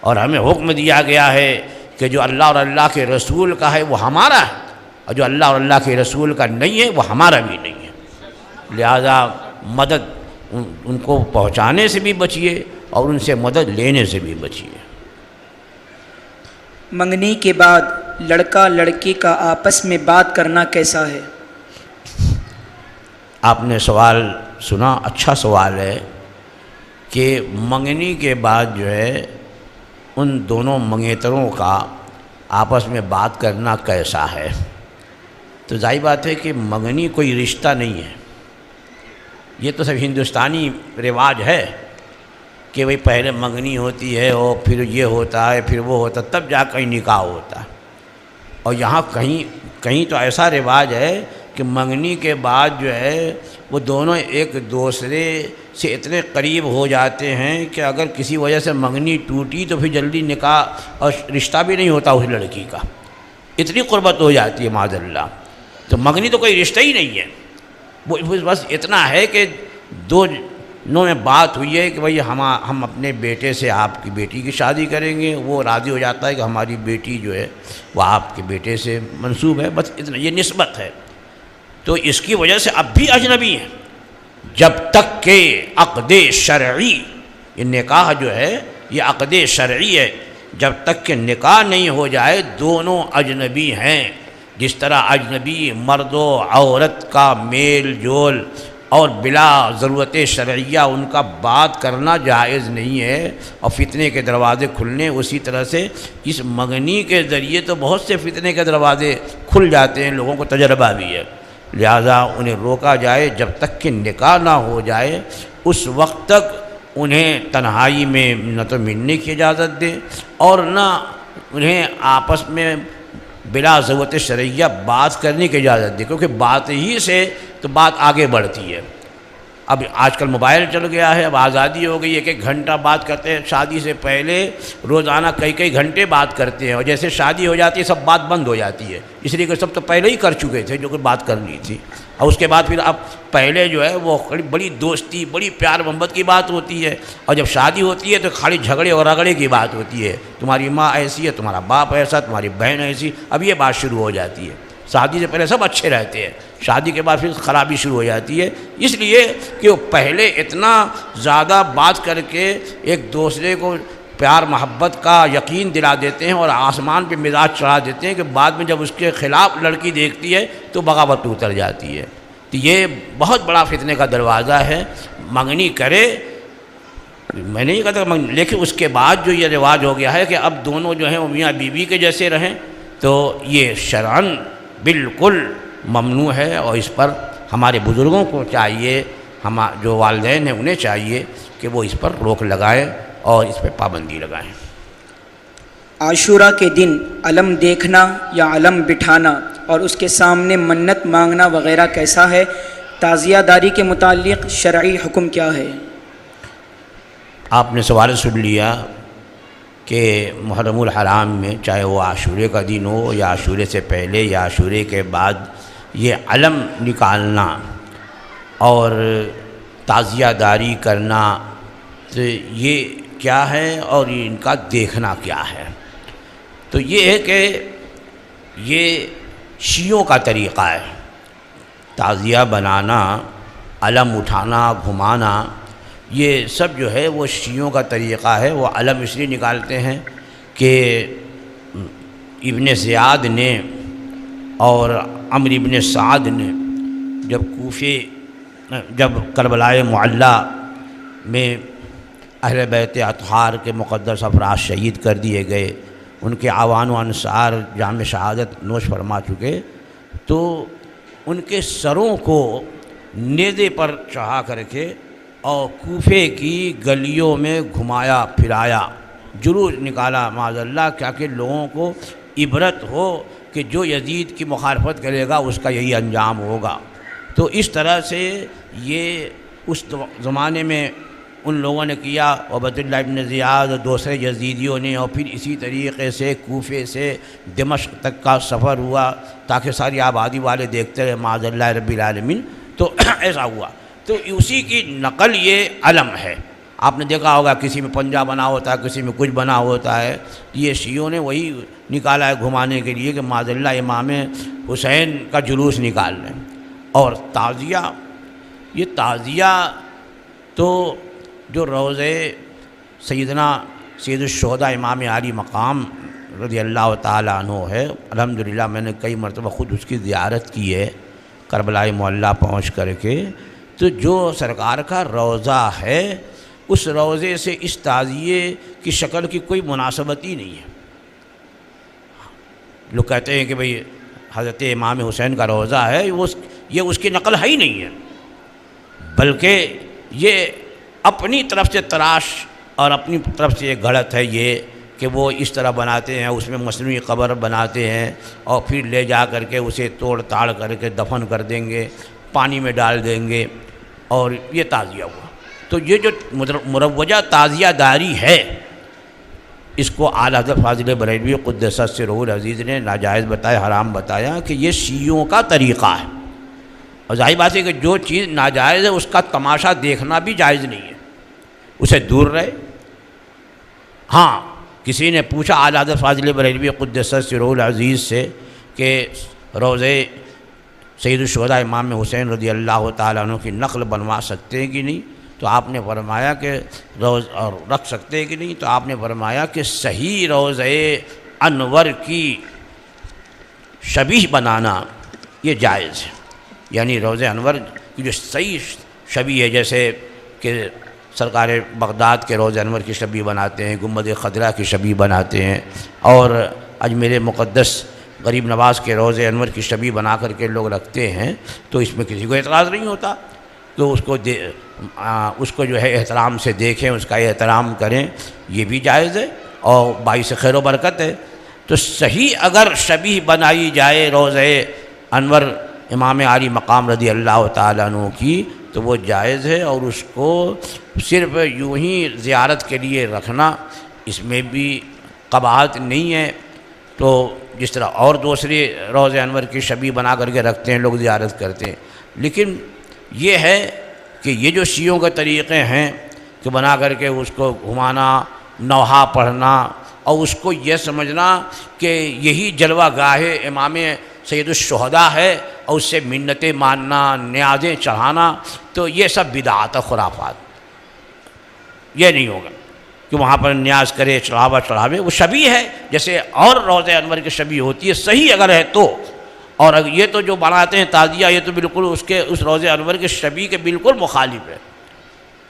اور ہمیں حکم دیا گیا ہے کہ جو اللہ اور اللہ کے رسول کا ہے وہ ہمارا ہے، اور جو اللہ اور اللہ کے رسول کا نہیں ہے وہ ہمارا بھی نہیں ہے. لہذا مدد ان کو پہنچانے سے بھی بچیے اور ان سے مدد لینے سے بھی بچیے. منگنی کے بعد لڑکا لڑکی کا آپس میں بات کرنا کیسا ہے؟ آپ نے سوال سنا، اچھا سوال ہے کہ منگنی کے بعد جو ہے ان دونوں منگیتروں کا آپس میں بات کرنا کیسا ہے. تو ظاہر بات ہے کہ منگنی کوئی رشتہ نہیں ہے، یہ تو سب ہندوستانی رواج ہے کہ بھئی پہلے منگنی ہوتی ہے اور پھر یہ ہوتا ہے، پھر وہ ہوتا ہے، تب جا کہیں نکاح ہوتا ہے. اور یہاں کہیں تو ایسا رواج ہے کہ منگنی کے بعد جو ہے وہ دونوں ایک دوسرے سے اتنے قریب ہو جاتے ہیں کہ اگر کسی وجہ سے منگنی ٹوٹی تو پھر جلدی نکاح اور رشتہ بھی نہیں ہوتا اس لڑکی کا، اتنی قربت ہو جاتی ہے معاذ اللہ. تو منگنی تو کوئی رشتہ ہی نہیں ہے، وہ بس اتنا ہے کہ دونوں میں بات ہوئی ہے کہ بھئی ہم اپنے بیٹے سے آپ کی بیٹی کی شادی کریں گے، وہ راضی ہو جاتا ہے کہ ہماری بیٹی جو ہے وہ آپ کے بیٹے سے منسوب ہے، بس اتنا، یہ نسبت ہے. تو اس کی وجہ سے اب بھی اجنبی ہیں، جب تک کہ عقد شرعی، یہ نکاح جو ہے یہ عقد شرعی ہے، جب تک کہ نکاح نہیں ہو جائے دونوں اجنبی ہیں. جس طرح اجنبی مرد و عورت کا میل جول اور بلا ضرورت شرعیہ ان کا بات کرنا جائز نہیں ہے، اور فتنے کے دروازے کھلنے اسی طرح سے اس منگنی کے ذریعے تو بہت سے فتنے کے دروازے کھل جاتے ہیں، لوگوں کو تجربہ بھی ہے، لہذا انہیں روکا جائے جب تک کہ نکاح نہ ہو جائے، اس وقت تک انہیں تنہائی میں نہ تو ملنے کی اجازت دے اور نہ انہیں آپس میں بلا ضرورت شرعیہ بات کرنے کی اجازت دے، کیونکہ بات ہی سے تو بات آگے بڑھتی ہے۔ اب آج کل موبائل چل گیا ہے، اب آزادی ہو گئی، ایک ایک گھنٹہ بات کرتے ہیں، شادی سے پہلے روزانہ کئی گھنٹے بات کرتے ہیں، اور جیسے شادی ہو جاتی ہے سب بات بند ہو جاتی ہے، اس لیے کہ سب تو پہلے ہی کر چکے تھے جو کہ بات کرنی تھی، اور اس کے بعد پھر اب پہلے جو ہے وہ بڑی دوستی، بڑی پیار محبت کی بات ہوتی ہے، اور جب شادی ہوتی ہے تو خالی جھگڑے اور رگڑے کی بات ہوتی ہے، تمہاری ماں ایسی ہے، تمہارا باپ ایسا، تمہاری بہن ایسی، اب یہ بات شروع ہو جاتی ہے۔ شادی سے پہلے سب اچھے رہتے ہیں، شادی کے بعد پھر خرابی شروع ہو جاتی ہے، اس لیے کہ وہ پہلے اتنا زیادہ بات کر کے ایک دوسرے کو پیار محبت کا یقین دلا دیتے ہیں اور آسمان پہ مزاج چڑھا دیتے ہیں کہ بعد میں جب اس کے خلاف لڑکی دیکھتی ہے تو بغاوت اتر جاتی ہے۔ تو یہ بہت بڑا فتنے کا دروازہ ہے، منگنی کرے، میں نہیں کہتا، لیکن اس کے بعد جو یہ رواج ہو گیا ہے کہ اب دونوں جو ہیں وہ میاں بیوی کے جیسے رہیں، تو یہ شرعاً بالکل ممنوع ہے، اور اس پر ہمارے بزرگوں کو چاہیے، جو والدین ہیں انہیں چاہیے کہ وہ اس پر روک لگائیں اور اس پہ پابندی لگائیں۔ عاشورہ کے دن علم دیکھنا یا علم بٹھانا اور اس کے سامنے منت مانگنا وغیرہ کیسا ہے؟ تعزیہ داری کے متعلق شرعی حکم کیا ہے؟ آپ نے سوال سن لیا کہ محرم الحرام میں چاہے وہ عاشورے کا دن ہو یا عاشورے سے پہلے یا عاشورے کے بعد یہ علم نکالنا اور تعزیہ داری کرنا تو یہ کیا ہے اور ان کا دیکھنا کیا ہے؟ تو یہ ہے کہ یہ شیعوں کا طریقہ ہے، تعزیہ بنانا، علم اٹھانا، گھمانا، یہ سب جو ہے وہ شیعوں کا طریقہ ہے۔ وہ علم اس لیے نکالتے ہیں کہ ابن زیاد نے اور عمرو ابن سعد نے جب کربلائے معلیٰ میں اہل بیت اطہار کے مقدس افراد شہید کر دیے گئے، ان کے اعوان و انصار جام شہادت نوش فرما چکے، تو ان کے سروں کو نیزے پر چڑھا کر کے اور کوفے کی گلیوں میں گھمایا پھرایا، جلوس نکالا معاذ اللہ، کیا کہ لوگوں کو عبرت ہو کہ جو یزید کی مخالفت کرے گا اس کا یہی انجام ہوگا۔ تو اس طرح سے یہ اس زمانے میں ان لوگوں نے کیا، عبید اللہ ابن زیاد اور دوسرے یزیدیوں نے، اور پھر اسی طریقے سے کوفے سے دمشق تک کا سفر ہوا تاکہ ساری آبادی والے دیکھتے رہے معاذ اللہ رب العالمین۔ تو ایسا ہوا، تو اسی کی نقل یہ علم ہے۔ آپ نے دیکھا ہوگا کسی میں پنجہ بنا ہوتا ہے، کسی میں کچھ بنا ہوتا ہے، یہ شیعوں نے وہی نکالا ہے گھمانے کے لیے کہ معاذ اللہ امام حسین کا جلوس نکال لیں۔ اور تعزیہ، یہ تعزیہ تو جو روضے سیدنا سید الشہداء امام علی مقام رضی اللہ تعالیٰ عنہ ہے، الحمدللہ میں نے کئی مرتبہ خود اس کی زیارت کی ہے کربلائے معلیٰ پہنچ کر کے، تو جو سرکار کا روضہ ہے اس روضے سے اس تعزیے کی شکل کی کوئی مناسبت ہی نہیں ہے۔ لوگ کہتے ہیں کہ بھئی حضرت امام حسین کا روضہ ہے، یہ اس کی نقل ہے ہی نہیں ہے، بلکہ یہ اپنی طرف سے تراش اور اپنی طرف سے یہ گھڑت ہے یہ کہ وہ اس طرح بناتے ہیں، اس میں مصنوعی قبر بناتے ہیں اور پھر لے جا کر کے اسے توڑ تاڑ کر کے دفن کر دیں گے، پانی میں ڈال دیں گے، اور یہ تعزیہ ہوا۔ تو یہ جو مروجہ تعزیہ داری ہے، اس کو اعلیٰ حضرت فاضل بریلوی قدس سرہ العزیز نے ناجائز بتایا، حرام بتایا کہ یہ شیعوں کا طریقہ ہے، اور ظاہر بات ہے کہ جو چیز ناجائز ہے اس کا تماشا دیکھنا بھی جائز نہیں ہے، اسے دور رہے۔ ہاں کسی نے پوچھا اعلیٰ حضرت فاضل بریلوی قدس سرہ العزیز سے کہ روضے سید الشہداء امام حسین رضی اللہ تعالیٰ عنہ کی نقل بنوا سکتے ہیں کہ نہیں؟ تو آپ نے فرمایا کہ اور رکھ سکتے ہیں کہ نہیں؟ تو آپ نے فرمایا کہ صحیح روضے انور کی شبیہ بنانا یہ جائز ہے، یعنی روضہ انور کی جو صحیح شبی ہے، جیسے کہ سرکار بغداد کے روضہ انور کی شبی بناتے ہیں، گنبد خضرا کی شبی بناتے ہیں، اور اجمیر مقدس غریب نواز کے روضہ انور کی شبی بنا کر کے لوگ رکھتے ہیں، تو اس میں کسی کو اعتراض نہیں ہوتا، تو اس کو جو ہے احترام سے دیکھیں، اس کا احترام کریں، یہ بھی جائز ہے اور باعث خیر و برکت ہے۔ تو صحیح اگر شبیہ بنائی جائے روضہ انور امام عالی مقام رضی اللہ تعالیٰ عنہ کی تو وہ جائز ہے، اور اس کو صرف یوں ہی زیارت کے لیے رکھنا اس میں بھی قباحت نہیں ہے۔ تو جس طرح اور دوسرے روضہ انور کی شبیہ بنا کر کے رکھتے ہیں، لوگ زیارت کرتے ہیں، لیکن یہ ہے کہ یہ جو شیعوں کے طریقے ہیں کہ بنا کر کے اس کو گھمانا، نوحہ پڑھنا، اور اس کو یہ سمجھنا کہ یہی جلوہ گاہ امام سید الشہداء ہے اور اس سے منتیں ماننا، نیازیں چڑھانا، تو یہ سب بدعات و خرافات، یہ نہیں ہوگا کہ وہاں پر نیاز کرے، چڑھاوے، وہ شبیہ ہے جیسے اور روضہ انور کی شبیہ ہوتی ہے، صحیح اگر ہے تو۔ اور یہ تو جو بناتے ہیں تعزیہ، یہ تو بالکل اس روضہ انور کے شبیہ کے بالکل مخالف ہے۔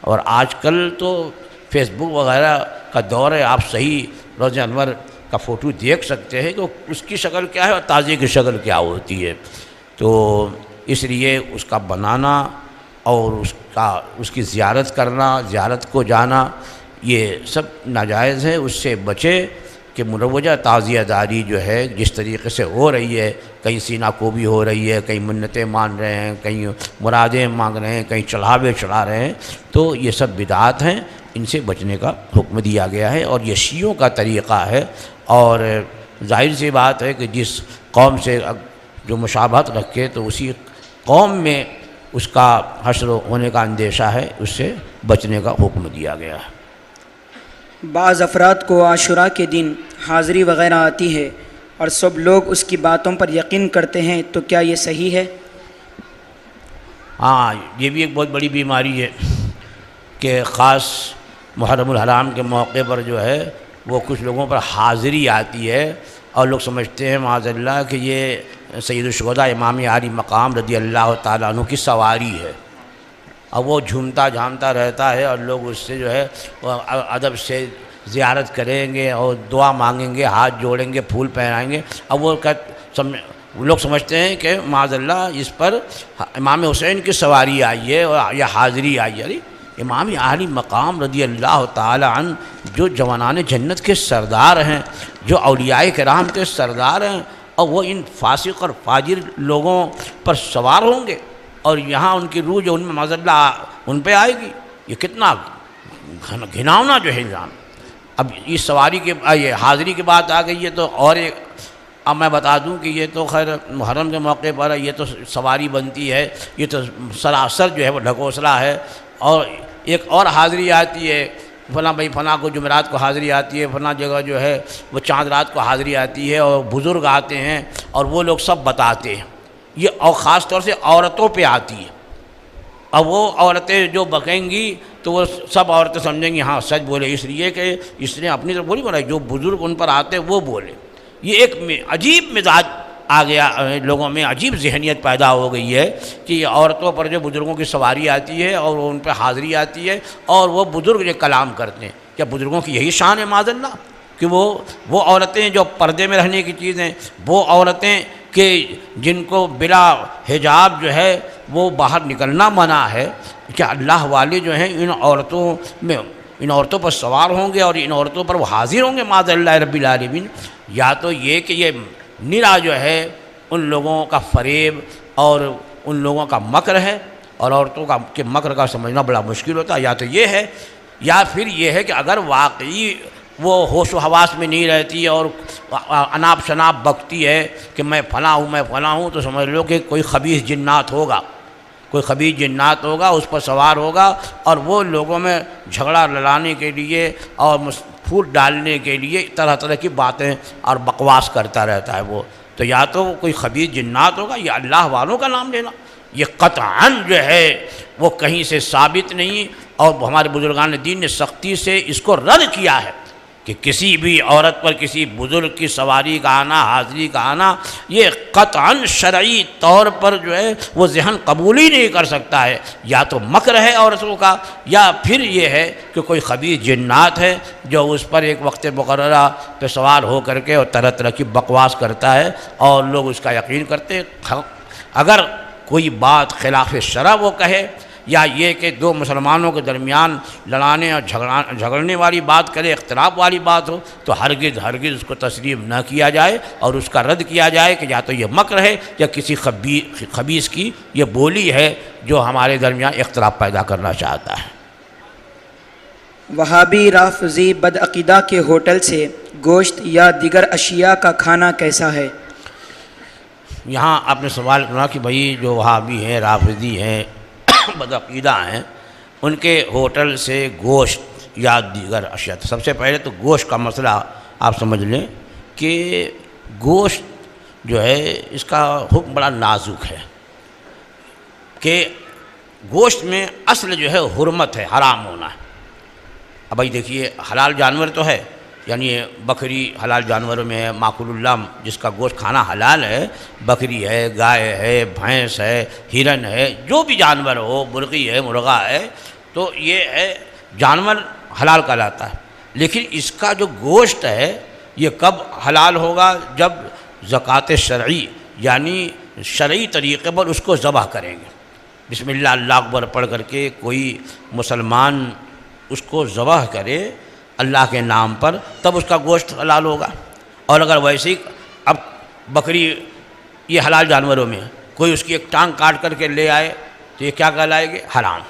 اور آج کل تو فیس بک وغیرہ کا دور ہے، آپ صحیح روضہ انور کا فوٹو دیکھ سکتے ہیں کہ اس کی شکل کیا ہے اور تعزیہ کی شکل کیا ہوتی ہے۔ تو اس لیے اس کا بنانا اور اس کی زیارت کرنا، زیارت کو جانا، یہ سب ناجائز ہے، اس سے بچے کہ مروجہ تعزیہ داری جو ہے جس طریقے سے ہو رہی ہے، کہیں سینہ کوبی ہو رہی ہے، کہیں منتیں مان رہے ہیں، کہیں مرادیں مانگ رہے ہیں، کہیں چڑھاوے چڑھا رہے ہیں، تو یہ سب بدعات ہیں، ان سے بچنے کا حکم دیا گیا ہے، اور یہ شیعوں کا طریقہ ہے۔ اور ظاہر سی بات ہے کہ جس قوم سے جو مشابہت رکھے تو اسی قوم میں اس کا حشر ہونے کا اندیشہ ہے، اس سے بچنے کا حکم دیا گیا ہے۔ بعض افراد کو عاشوراء کے دن حاضری وغیرہ آتی ہے اور سب لوگ اس کی باتوں پر یقین کرتے ہیں، تو کیا یہ صحیح ہے؟ ہاں، یہ بھی ایک بہت بڑی بیماری ہے کہ خاص محرم الحرام کے موقع پر جو ہے وہ کچھ لوگوں پر حاضری آتی ہے، اور لوگ سمجھتے ہیں معاذ اللہ کہ یہ سید الشہداء امام عالی مقام رضی اللہ تعالیٰ عنہ کی سواری ہے، اور وہ جھومتا جھامتا رہتا ہے، اور لوگ اس سے جو ہے ادب سے زیارت کریں گے اور دعا مانگیں گے، ہاتھ جوڑیں گے، پھول پہنائیں گے، اب وہ لوگ سمجھتے ہیں کہ معاذ اللہ اس پر امام حسین کی سواری آئی ہے یا حاضری آئی ہے۔ امام عالی مقام رضی اللہ تعالی عنہ جو جوانان جنت کے سردار ہیں، جو اولیاء کرام کے سردار ہیں، اور وہ ان فاسق اور فاجر لوگوں پر سوار ہوں گے، اور یہاں ان کی روح جو ان میں معاذ اللہ ان پہ آئے گی، یہ کتنا گھناؤنا جو ہے انسان۔ اب اس سواری کے یہ حاضری کی بات آ گئی ہے تو اور ایک اب میں بتا دوں کہ یہ تو خیر محرم کے موقع پر یہ تو سواری بنتی ہے، یہ تو سراسر جو ہے وہ ڈھکوسلا ہے۔ اور ایک اور حاضری آتی ہے، فلاں بھائی فلاں کو جمعرات کو حاضری آتی ہے، فلاں جگہ جو ہے وہ چاند رات کو حاضری آتی ہے، اور بزرگ آتے ہیں اور وہ لوگ سب بتاتے ہیں، یہ اور خاص طور سے عورتوں پہ آتی ہے، اور وہ عورتیں جو بکیں گی تو وہ سب عورتیں سمجھیں گی ہاں سچ بولے، اس لیے کہ اس نے اپنی طرف بولی بولا، جو بزرگ ان پر آتے وہ بولے۔ یہ ایک عجیب مزاج آ گیا لوگوں میں، عجیب ذہنیت پیدا ہو گئی ہے کہ یہ عورتوں پر جو بزرگوں کی سواری آتی ہے اور ان پہ حاضری آتی ہے، اور وہ بزرگ جو کلام کرتے ہیں، کیا بزرگوں کی یہی شان ہے معاذ اللہ کہ وہ عورتیں جو پردے میں رہنے کی چیزیں، وہ عورتیں کہ جن کو بلا حجاب جو ہے وہ باہر نکلنا منع ہے، کیا اللہ والے جو ہیں ان عورتوں پر سوار ہوں گے اور ان عورتوں پر وہ حاضر ہوں گے معاذ اللہ رب العالمین؟ یا تو یہ کہ یہ نرا جو ہے ان لوگوں کا فریب اور ان لوگوں کا مکر ہے، اور عورتوں کے مکر کا سمجھنا بڑا مشکل ہوتا ہے، یا تو یہ ہے، یا پھر یہ ہے کہ اگر واقعی وہ ہوش و حواس میں نہیں رہتی اور اناپ شناپ بکتی ہے کہ میں فلاں ہوں، تو سمجھ لو کہ کوئی خبیث جنات ہوگا، اس پر سوار ہوگا، اور وہ لوگوں میں جھگڑا لڑانے کے لیے اور پھوٹ ڈالنے کے لیے طرح طرح کی باتیں اور بکواس کرتا رہتا ہے وہ، تو یا تو کوئی خبیث جنات ہوگا یا اللہ والوں کا نام لینا، یہ قطعاً جو ہے وہ کہیں سے ثابت نہیں، اور ہمارے بزرگان دین نے سختی سے اس کو رد کیا ہے کہ کسی بھی عورت پر کسی بزرگ کی سواری کا آنا، حاضری کا آنا، یہ قطعاً شرعی طور پر جو ہے وہ ذہن قبول ہی نہیں کر سکتا ہے. یا تو مکر ہے عورتوں کا، یا پھر یہ ہے کہ کوئی خبیث جنات ہے جو اس پر ایک وقت مقررہ پہ سوار ہو کر کے اور طرح طرح کی بکواس کرتا ہے اور لوگ اس کا یقین کرتے ہیں. اگر کوئی بات خلاف شرع وہ کہے، یا یہ کہ دو مسلمانوں کے درمیان لڑانے اور جھگڑنے والی بات کرے، اختلاف والی بات ہو، تو ہرگز اس کو تسلیم نہ کیا جائے اور اس کا رد کیا جائے کہ یا تو یہ مکر ہے یا کسی خبیث کی یہ بولی ہے جو ہمارے درمیان اختلاف پیدا کرنا چاہتا ہے. وہابی رافضی بدعقیدہ کے ہوٹل سے گوشت یا دیگر اشیاء کا کھانا کیسا ہے؟ یہاں آپ نے سوال کرنا کہ بھئی جو وہابی ہیں، رافضی ہیں، بدعقیدہ ہیں، ان کے ہوٹل سے گوشت یا دیگر اشیاء. سب سے پہلے تو گوشت کا مسئلہ آپ سمجھ لیں کہ گوشت جو ہے اس کا حکم بڑا نازک ہے کہ گوشت میں اصل جو ہے حرمت ہے، حرام ہونا ہے. اب بھائی دیکھیے حلال جانور تو ہے، یعنی بکری حلال جانوروں میں ہے، معقول اللہ جس کا گوشت کھانا حلال ہے، بکری ہے، گائے ہے، بھینس ہے، ہرن ہے، جو بھی جانور ہو، مرغی ہے، مرغا ہے، تو یہ ہے جانور حلال کہلاتا ہے. لیکن اس کا جو گوشت ہے یہ کب حلال ہوگا؟ جب زکوٰۃ شرعی یعنی شرعی طریقے پر اس کو ذبح کریں گے. بسم اللہ اللہ اکبر پڑھ کر کے کوئی مسلمان اس کو ذبح کرے اللہ کے نام پر، تب اس کا گوشت حلال ہوگا. اور اگر ویسے ہی اب بکری یہ حلال جانوروں میں کوئی اس کی ایک ٹانگ کاٹ کر کے لے آئے تو یہ کیا کہلائے گی؟ حرام.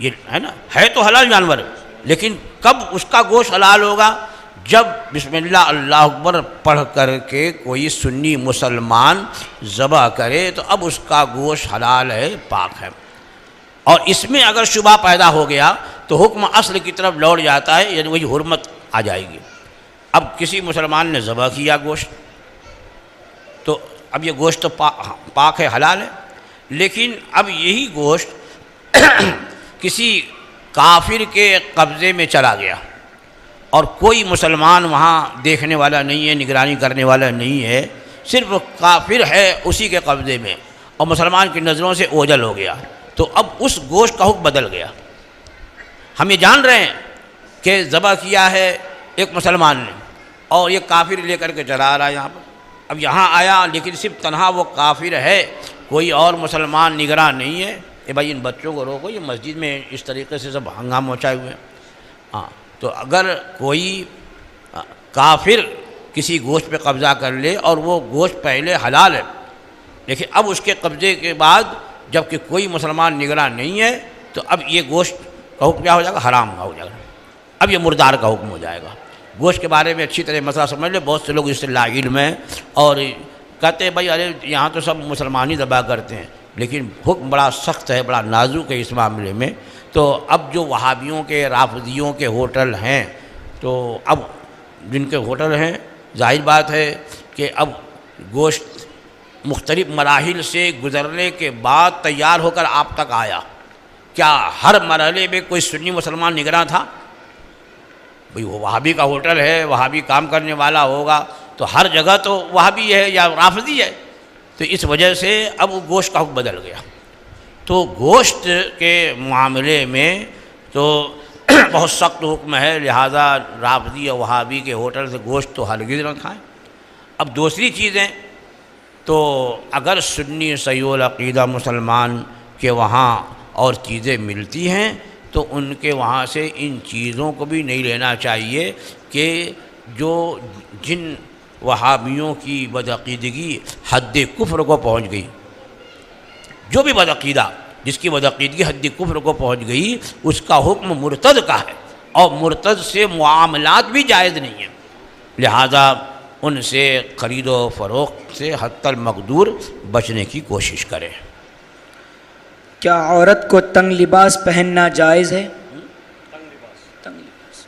یہ ہے نا، ہے تو حلال جانور، لیکن کب اس کا گوشت حلال ہوگا؟ جب بسم اللہ اللہ اکبر پڑھ کر کے کوئی سنی مسلمان ذبح کرے تو اب اس کا گوشت حلال ہے، پاک ہے. اور اس میں اگر شبہ پیدا ہو گیا تو حکم اصل کی طرف لوٹ جاتا ہے، یعنی وہی حرمت آ جائے گی. اب کسی مسلمان نے ذبح کیا گوشت، تو اب یہ گوشت تو پاک ہے، حلال ہے. لیکن اب یہی گوشت کسی کافر کے قبضے میں چلا گیا اور کوئی مسلمان وہاں دیکھنے والا نہیں ہے، نگرانی کرنے والا نہیں ہے، صرف کافر ہے اسی کے قبضے میں اور مسلمان کی نظروں سے اوجھل ہو گیا، تو اب اس گوشت کا حکم بدل گیا. ہم یہ جان رہے ہیں کہ ذبح کیا ہے ایک مسلمان نے اور یہ کافر لے کر کے چلا آ رہا ہے یہاں پر. اب یہاں آیا لیکن صرف تنہا وہ کافر ہے، کوئی اور مسلمان نگراں نہیں ہے. کہ بھائی ان بچوں کو روکو، یہ مسجد میں اس طریقے سے سب ہنگامہ مچائے ہوئے ہیں. ہاں، تو اگر کوئی کافر کسی گوشت پہ قبضہ کر لے اور وہ گوشت پہلے حلال ہے، لیکن اب اس کے قبضے کے بعد جب کہ کوئی مسلمان نگراں نہیں ہے، تو اب یہ گوشت کا حکم کیا ہو جائے گا؟ حرام ہو جائے گا. اب یہ مردار کا حکم ہو جائے گا. گوشت کے بارے میں اچھی طرح مسئلہ سمجھ لے. بہت سے لوگ اس سے لا علم ہیں اور کہتے ہیں بھائی ارے یہاں تو سب مسلمان ہی ذبح کرتے ہیں، لیکن حکم بڑا سخت ہے، بڑا نازک ہے اس معاملے میں. تو اب جو وہابیوں کے، رافضیوں کے ہوٹل ہیں، تو اب جن کے ہوٹل ہیں ظاہر بات ہے کہ اب گوشت مختلف مراحل سے گزرنے کے بعد تیار ہو کر آپ تک آیا. کیا ہر مرحلے میں کوئی سنی مسلمان نگراں تھا؟ بھئی وہ وہابی کا ہوٹل ہے، وہابی کام کرنے والا ہوگا، تو ہر جگہ تو وہابی ہے یا رافضی ہے، تو اس وجہ سے اب وہ گوشت کا حکم بدل گیا. تو گوشت کے معاملے میں تو بہت سخت حکم ہے، لہذا رافضی یا وہابی کے ہوٹل سے گوشت تو ہرگز نہ کھائیں. اب دوسری چیزیں، تو اگر سنی صحیح العقیدہ مسلمان کے وہاں اور چیزیں ملتی ہیں تو ان کے وہاں سے ان چیزوں کو بھی نہیں لینا چاہیے کہ جن وہابیوں کی بدعقیدگی حد کفر کو پہنچ گئی. جو بھی بدعقیدہ جس کی بدعقیدگی حد کفر کو پہنچ گئی، اس کا حکم مرتد کا ہے اور مرتد سے معاملات بھی جائز نہیں ہیں. لہذا ان سے خرید و فروخت سے حتی المقدور بچنے کی کوشش کریں. کیا عورت کو تنگ لباس پہننا جائز ہے؟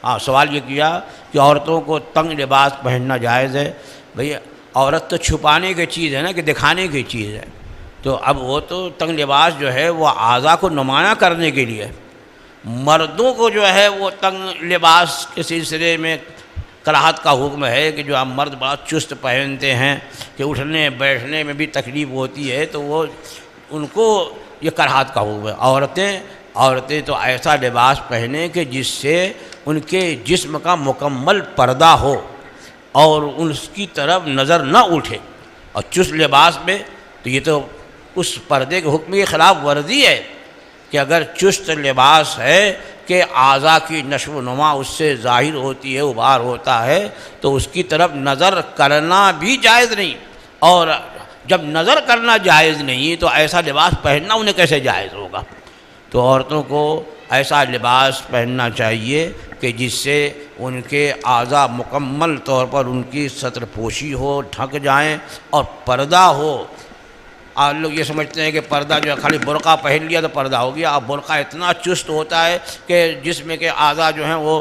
ہاں، سوال یہ کیا کہ عورتوں کو تنگ لباس پہننا جائز ہے. بھئی عورت تو چھپانے کی چیز ہے نا، کہ دکھانے کی چیز ہے. تو اب وہ تو تنگ لباس جو ہے وہ اعضاء کو نمایاں کرنے کے لیے، مردوں کو جو ہے وہ تنگ لباس کے سلسلے میں کراہت کا حکم ہے کہ جو ہم مرد بڑا چست پہنتے ہیں کہ اٹھنے بیٹھنے میں بھی تکلیف ہوتی ہے، تو وہ ان کو یہ کراہت کا حکم ہے۔ عورتیں تو ایسا لباس پہنیں کہ جس سے ان کے جسم کا مکمل پردہ ہو اور اس کی طرف نظر نہ اٹھے، اور چست لباس میں تو یہ تو اس پردے کے حکم کی خلاف ورزی ہے کہ اگر چست لباس ہے کہ اعضاء کی نشو و نما اس سے ظاہر ہوتی ہے، ابھار ہوتا ہے، تو اس کی طرف نظر کرنا بھی جائز نہیں، اور جب نظر کرنا جائز نہیں تو ایسا لباس پہننا انہیں کیسے جائز ہوگا؟ تو عورتوں کو ایسا لباس پہننا چاہیے کہ جس سے ان کے اعضاء مکمل طور پر ان کی سطر پوشی ہو، ڈھک جائیں اور پردہ ہو۔ آپ لوگ یہ سمجھتے ہیں کہ پردہ جو ہے خالی برقع پہن لیا تو پردہ ہو گیا، اب برقع اتنا چست ہوتا ہے کہ جسم کے اعضاء جو ہیں وہ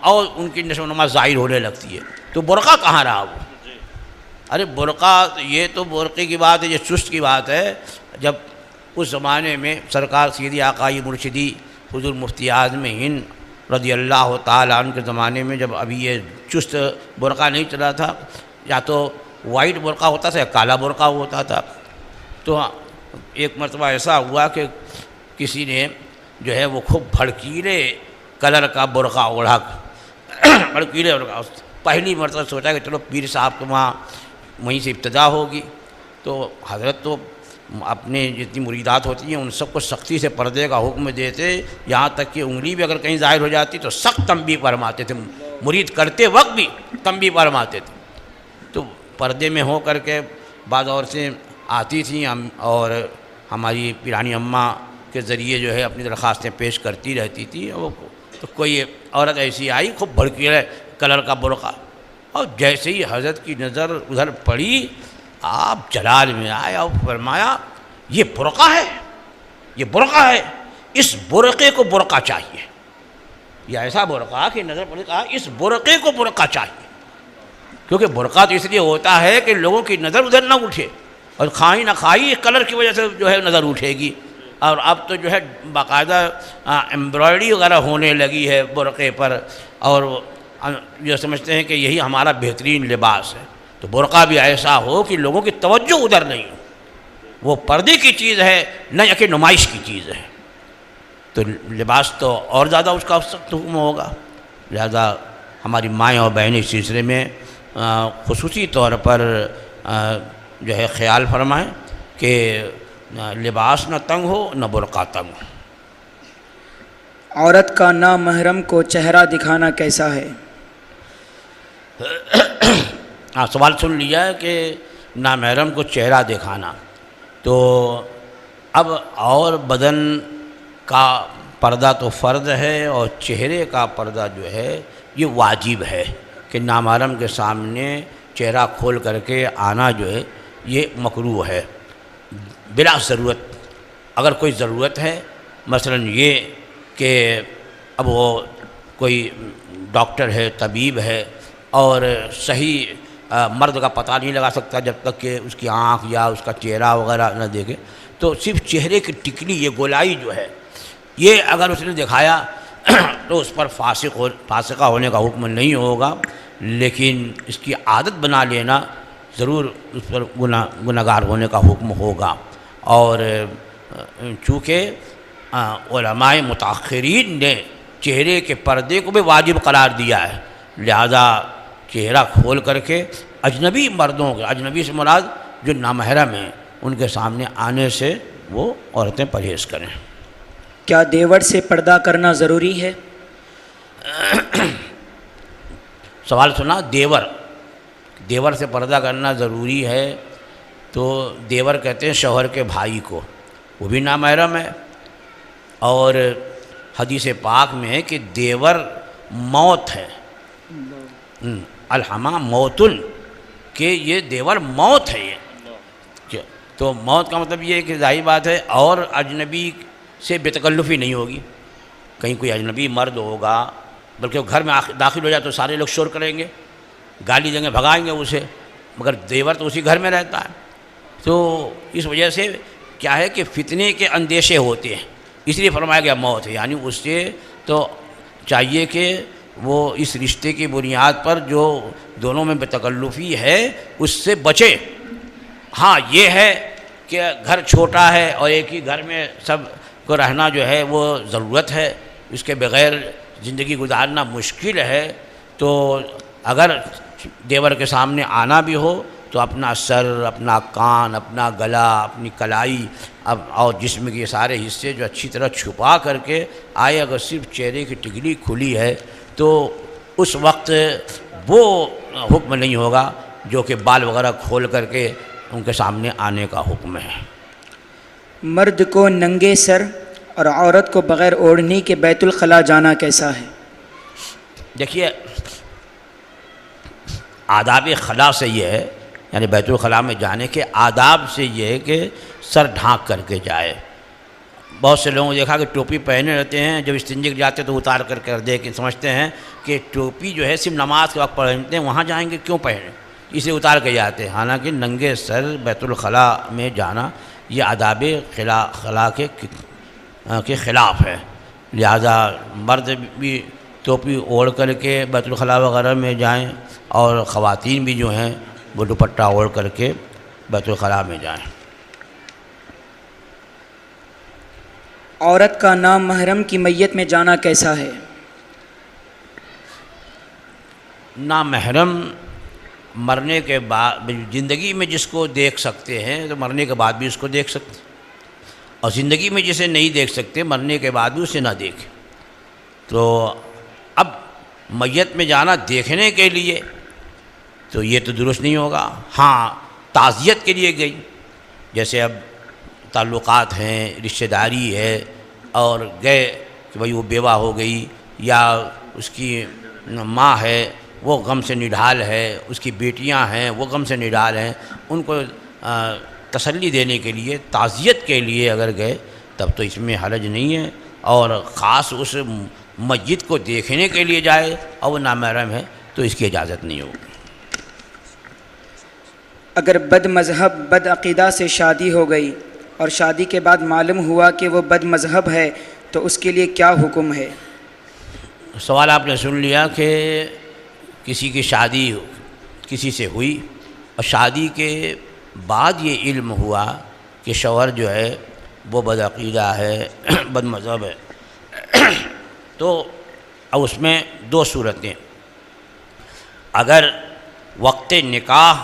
اور ان کی نشو و نما ظاہر ہونے لگتی ہے، تو برقع کہاں رہا وہ؟ ارے برقع یہ تو برقعے کی بات ہے، یہ چست کی بات ہے۔ جب اس زمانے میں سرکار سیدی آقائی مرشدی حضور مفتی اعظم ہند رضی اللہ تعالیٰ عنہ کے زمانے میں جب ابھی یہ چست برقع نہیں چلا تھا، یا تو وائٹ برقع ہوتا تھا یا کالا برقع ہوتا تھا، تو ایک مرتبہ ایسا ہوا کہ کسی نے جو ہے وہ خوب بھڑکیلے کلر کا برقع اوڑھا، بھڑکیلے برقع، پہلی مرتبہ سوچا کہ چلو پیر صاحب تو وہاں وہیں سے ابتدا ہوگی، تو حضرت تو اپنے جتنی مریدات ہوتی ہیں ان سب کو سختی سے پردے کا حکم دیتے، یہاں تک کہ انگلی بھی اگر کہیں ظاہر ہو جاتی تو سخت تنبیہ فرماتے تھے، مرید کرتے وقت بھی تنبیہ فرماتے تھے۔ تو پردے میں ہو کر کے بعض عورتیں آتی تھیں اور ہماری پیرانی اماں کے ذریعے جو ہے اپنی درخواستیں پیش کرتی رہتی تھی، تو کوئی عورت ایسی آئی خوب بھڑکیلے کلر کا برقع، اور جیسے ہی حضرت کی نظر ادھر پڑی آپ جلال میں آئے اور فرمایا یہ برقع ہے، یہ برقع ہے، اس برقعے کو برقع چاہیے۔ یہ ایسا برقع کہ نظر پڑی، کہا اس برقعے کو برقع چاہیے، کیونکہ برقع تو اس لیے ہوتا ہے کہ لوگوں کی نظر ادھر نہ اٹھے، اور کھائی نہ کھائی کلر کی وجہ سے جو ہے نظر اٹھے گی۔ اور اب تو جو ہے باقاعدہ ایمبرائڈری وغیرہ ہونے لگی ہے برقعے پر، اور یہ سمجھتے ہیں کہ یہی ہمارا بہترین لباس ہے۔ تو برقع بھی ایسا ہو کہ لوگوں کی توجہ ادھر نہیں ہو، وہ پردے کی چیز ہے نہ کہ نمائش کی چیز ہے، تو لباس تو اور زیادہ اس کا سخت حکم ہوگا۔ لہذا ہماری مائیں اور بہنیں اس سلسلے میں خصوصی طور پر جو ہے خیال فرمائیں کہ لباس نہ تنگ ہو نہ برقع تنگ ہو۔ عورت کا نامحرم کو چہرہ دکھانا کیسا ہے؟ سوال سن لیا ہے کہ نامحرم کو چہرہ دکھانا، تو اب اور بدن کا پردہ تو فرض ہے اور چہرے کا پردہ جو ہے یہ واجب ہے کہ نامحرم کے سامنے چہرہ کھول کر کے آنا جو ہے یہ مکروہ ہے بلا ضرورت۔ اگر کوئی ضرورت ہے، مثلا یہ کہ اب وہ کوئی ڈاکٹر ہے، طبیب ہے، اور صحیح مرد کا پتہ نہیں لگا سکتا جب تک کہ اس کی آنکھ یا اس کا چہرہ وغیرہ نہ دیکھے، تو صرف چہرے کی ٹکلی، یہ گولائی جو ہے، یہ اگر اس نے دکھایا تو اس پر فاسقہ ہونے کا حکم نہیں ہوگا، لیکن اس کی عادت بنا لینا ضرور اس پر گناہگار ہونے کا حکم ہوگا۔ اور چونکہ علماء متاخرین نے چہرے کے پردے کو بھی واجب قرار دیا ہے، لہذا چہرہ کھول کر کے اجنبی مردوں کے، اجنبی سے مراد جو نامحرم ہیں، ان کے سامنے آنے سے وہ عورتیں پرہیز کریں۔ کیا دیور سے پردہ کرنا ضروری ہے؟ سوال سنا، دیور سے پردہ کرنا ضروری ہے، تو دیور کہتے ہیں شوہر کے بھائی کو، وہ بھی نامحرم ہے، اور حدیث پاک میں ہے کہ دیور موت ہے، الحما موتن، کہ یہ دیور موت ہے۔ یہ تو موت کا مطلب یہ ہے کہ ظاہر بات ہے اور اجنبی سے بے تکلفی نہیں ہوگی، کہیں کوئی اجنبی مرد ہوگا، بلکہ وہ گھر میں داخل ہو جائے تو سارے لوگ شور کریں گے، گالی دیں گے، بھگائیں گے اسے، مگر دیور تو اسی گھر میں رہتا ہے۔ تو اس وجہ سے کیا ہے کہ فتنے کے اندیشے ہوتے ہیں اس لیے فرمایا گیا موت ہے، یعنی اس سے تو چاہیے کہ وہ اس رشتے کی بنیاد پر جو دونوں میں بے تکلفی ہے اس سے بچے۔ ہاں یہ ہے کہ گھر چھوٹا ہے اور ایک ہی گھر میں سب کو رہنا جو ہے وہ ضرورت ہے، اس کے بغیر زندگی گزارنا مشکل ہے، تو اگر دیور کے سامنے آنا بھی ہو تو اپنا سر، اپنا کان، اپنا گلا، اپنی کلائی اور جسم کے سارے حصے جو اچھی طرح چھپا کر کے آئے۔ اگر صرف چہرے کی ٹکلی کھلی ہے تو اس وقت وہ حکم نہیں ہوگا جو کہ بال وغیرہ کھول کر کے ان کے سامنے آنے کا حکم ہے۔ مرد کو ننگے سر اور عورت کو بغیر اوڑھنی کے بیت الخلاء جانا کیسا ہے؟ دیکھیے آداب خلا سے یہ ہے، یعنی بیت الخلاء میں جانے کے آداب سے یہ ہے کہ سر ڈھانک کر کے جائے۔ بہت سے لوگوں نے دیکھا کہ ٹوپی پہنے رہتے ہیں، جب استنجے کے جاتے تو اتار کر کے دیکھ کے سمجھتے ہیں کہ ٹوپی جو ہے صرف نماز کے وقت پہنتے ہیں، وہاں جائیں گے کیوں پہنے، اسے اتار کے جاتے ہیں۔ حالانکہ ننگے سر بیت الخلاء میں جانا یہ آداب خلا کے خلاف ہے، لہذا مرد بھی ٹوپی اوڑھ کر کے بیت الخلاء وغیرہ میں جائیں اور خواتین بھی جو ہیں وہ دوپٹہ اوڑھ کر کے بیت الخلاء میں جائیں۔ عورت کا نامحرم کی میت میں جانا کیسا ہے؟ نامحرم مرنے کے بعد زندگی میں جس کو دیکھ سکتے ہیں تو مرنے کے بعد بھی اس کو دیکھ سکتے ہیں، اور زندگی میں جسے نہیں دیکھ سکتے مرنے کے بعد بھی اسے نہ دیکھیں۔ تو اب میت میں جانا دیکھنے کے لیے تو یہ تو درست نہیں ہوگا۔ ہاں تعزیت کے لیے گئی، جیسے اب تعلقات ہیں، رشتہ داری ہے اور گئے کہ بھئی وہ بیوہ ہو گئی یا اس کی ماں ہے وہ غم سے نڈھال ہے، اس کی بیٹیاں ہیں وہ غم سے نڈھال ہیں، ان کو تسلی دینے کے لیے، تعزیت کے لیے اگر گئے تب تو اس میں حرج نہیں ہے، اور خاص اس میت کو دیکھنے کے لیے جائے اور وہ نامحرم ہے تو اس کی اجازت نہیں ہوگی۔ اگر بد مذہب بد عقیدہ سے شادی ہو گئی اور شادی کے بعد معلوم ہوا کہ وہ بد مذہب ہے تو اس کے لیے کیا حکم ہے؟ سوال آپ نے سن لیا کہ کسی کی شادی کسی سے ہوئی اور شادی کے بعد یہ علم ہوا کہ شوہر جو ہے وہ بد عقیدہ ہے، بد مذہب ہے، تو اب اس میں دو صورتیں، اگر وقت نکاح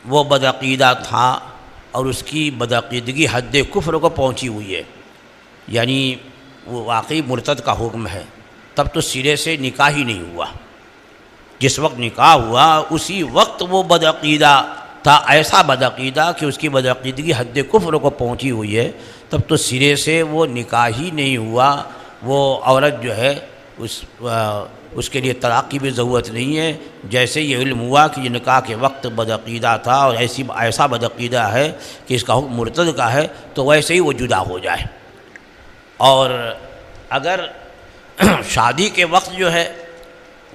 وہ بد عقیدہ تھا اور اس کی بد عقیدگی حد کفر کو پہنچی ہوئی ہے، یعنی وہ واقعی مرتد کا حکم ہے، تب تو سرے سے نکاح ہی نہیں ہوا۔ جس وقت نکاح ہوا اسی وقت وہ بد عقیدہ تھا، ایسا بد عقیدہ کہ اس کی بد عقیدگی حد کفر کو پہنچی ہوئی ہے، تب تو سرے سے وہ نکاح ہی نہیں ہوا۔ وہ عورت جو ہے اس کے لیے طلاق کی بھی ضرورت نہیں ہے۔ جیسے یہ علم ہوا کہ یہ نکاح کے وقت بد عقیدہ تھا اور ایسا بد عقیدہ ہے کہ اس کا حکم مرتد کا ہے، تو ویسے ہی وہ جدا ہو جائے۔ اور اگر شادی کے وقت جو ہے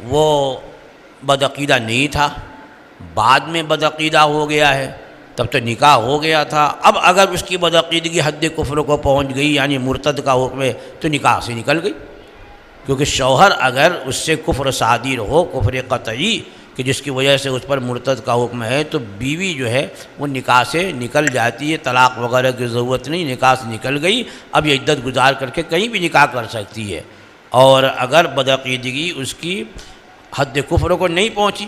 وہ بد عقیدہ نہیں تھا، بعد میں بد عقیدہ ہو گیا ہے، تب تو نکاح ہو گیا تھا، اب اگر اس کی بد عقیدگی حد کفر کو پہنچ گئی یعنی مرتد کا حکم ہے تو نکاح سے نکل گئی، کیونکہ شوہر اگر اس سے کفر صادر ہو، کفر قطعی کہ جس کی وجہ سے اس پر مرتد کا حکم ہے، تو بیوی جو ہے وہ نکاح سے نکل جاتی ہے، طلاق وغیرہ کی ضرورت نہیں، نکاح سے نکل گئی، اب یہ عدت گزار کر کے کہیں بھی نکاح کر سکتی ہے۔ اور اگر بد عقیدگی اس کی حد کفر کو نہیں پہنچی،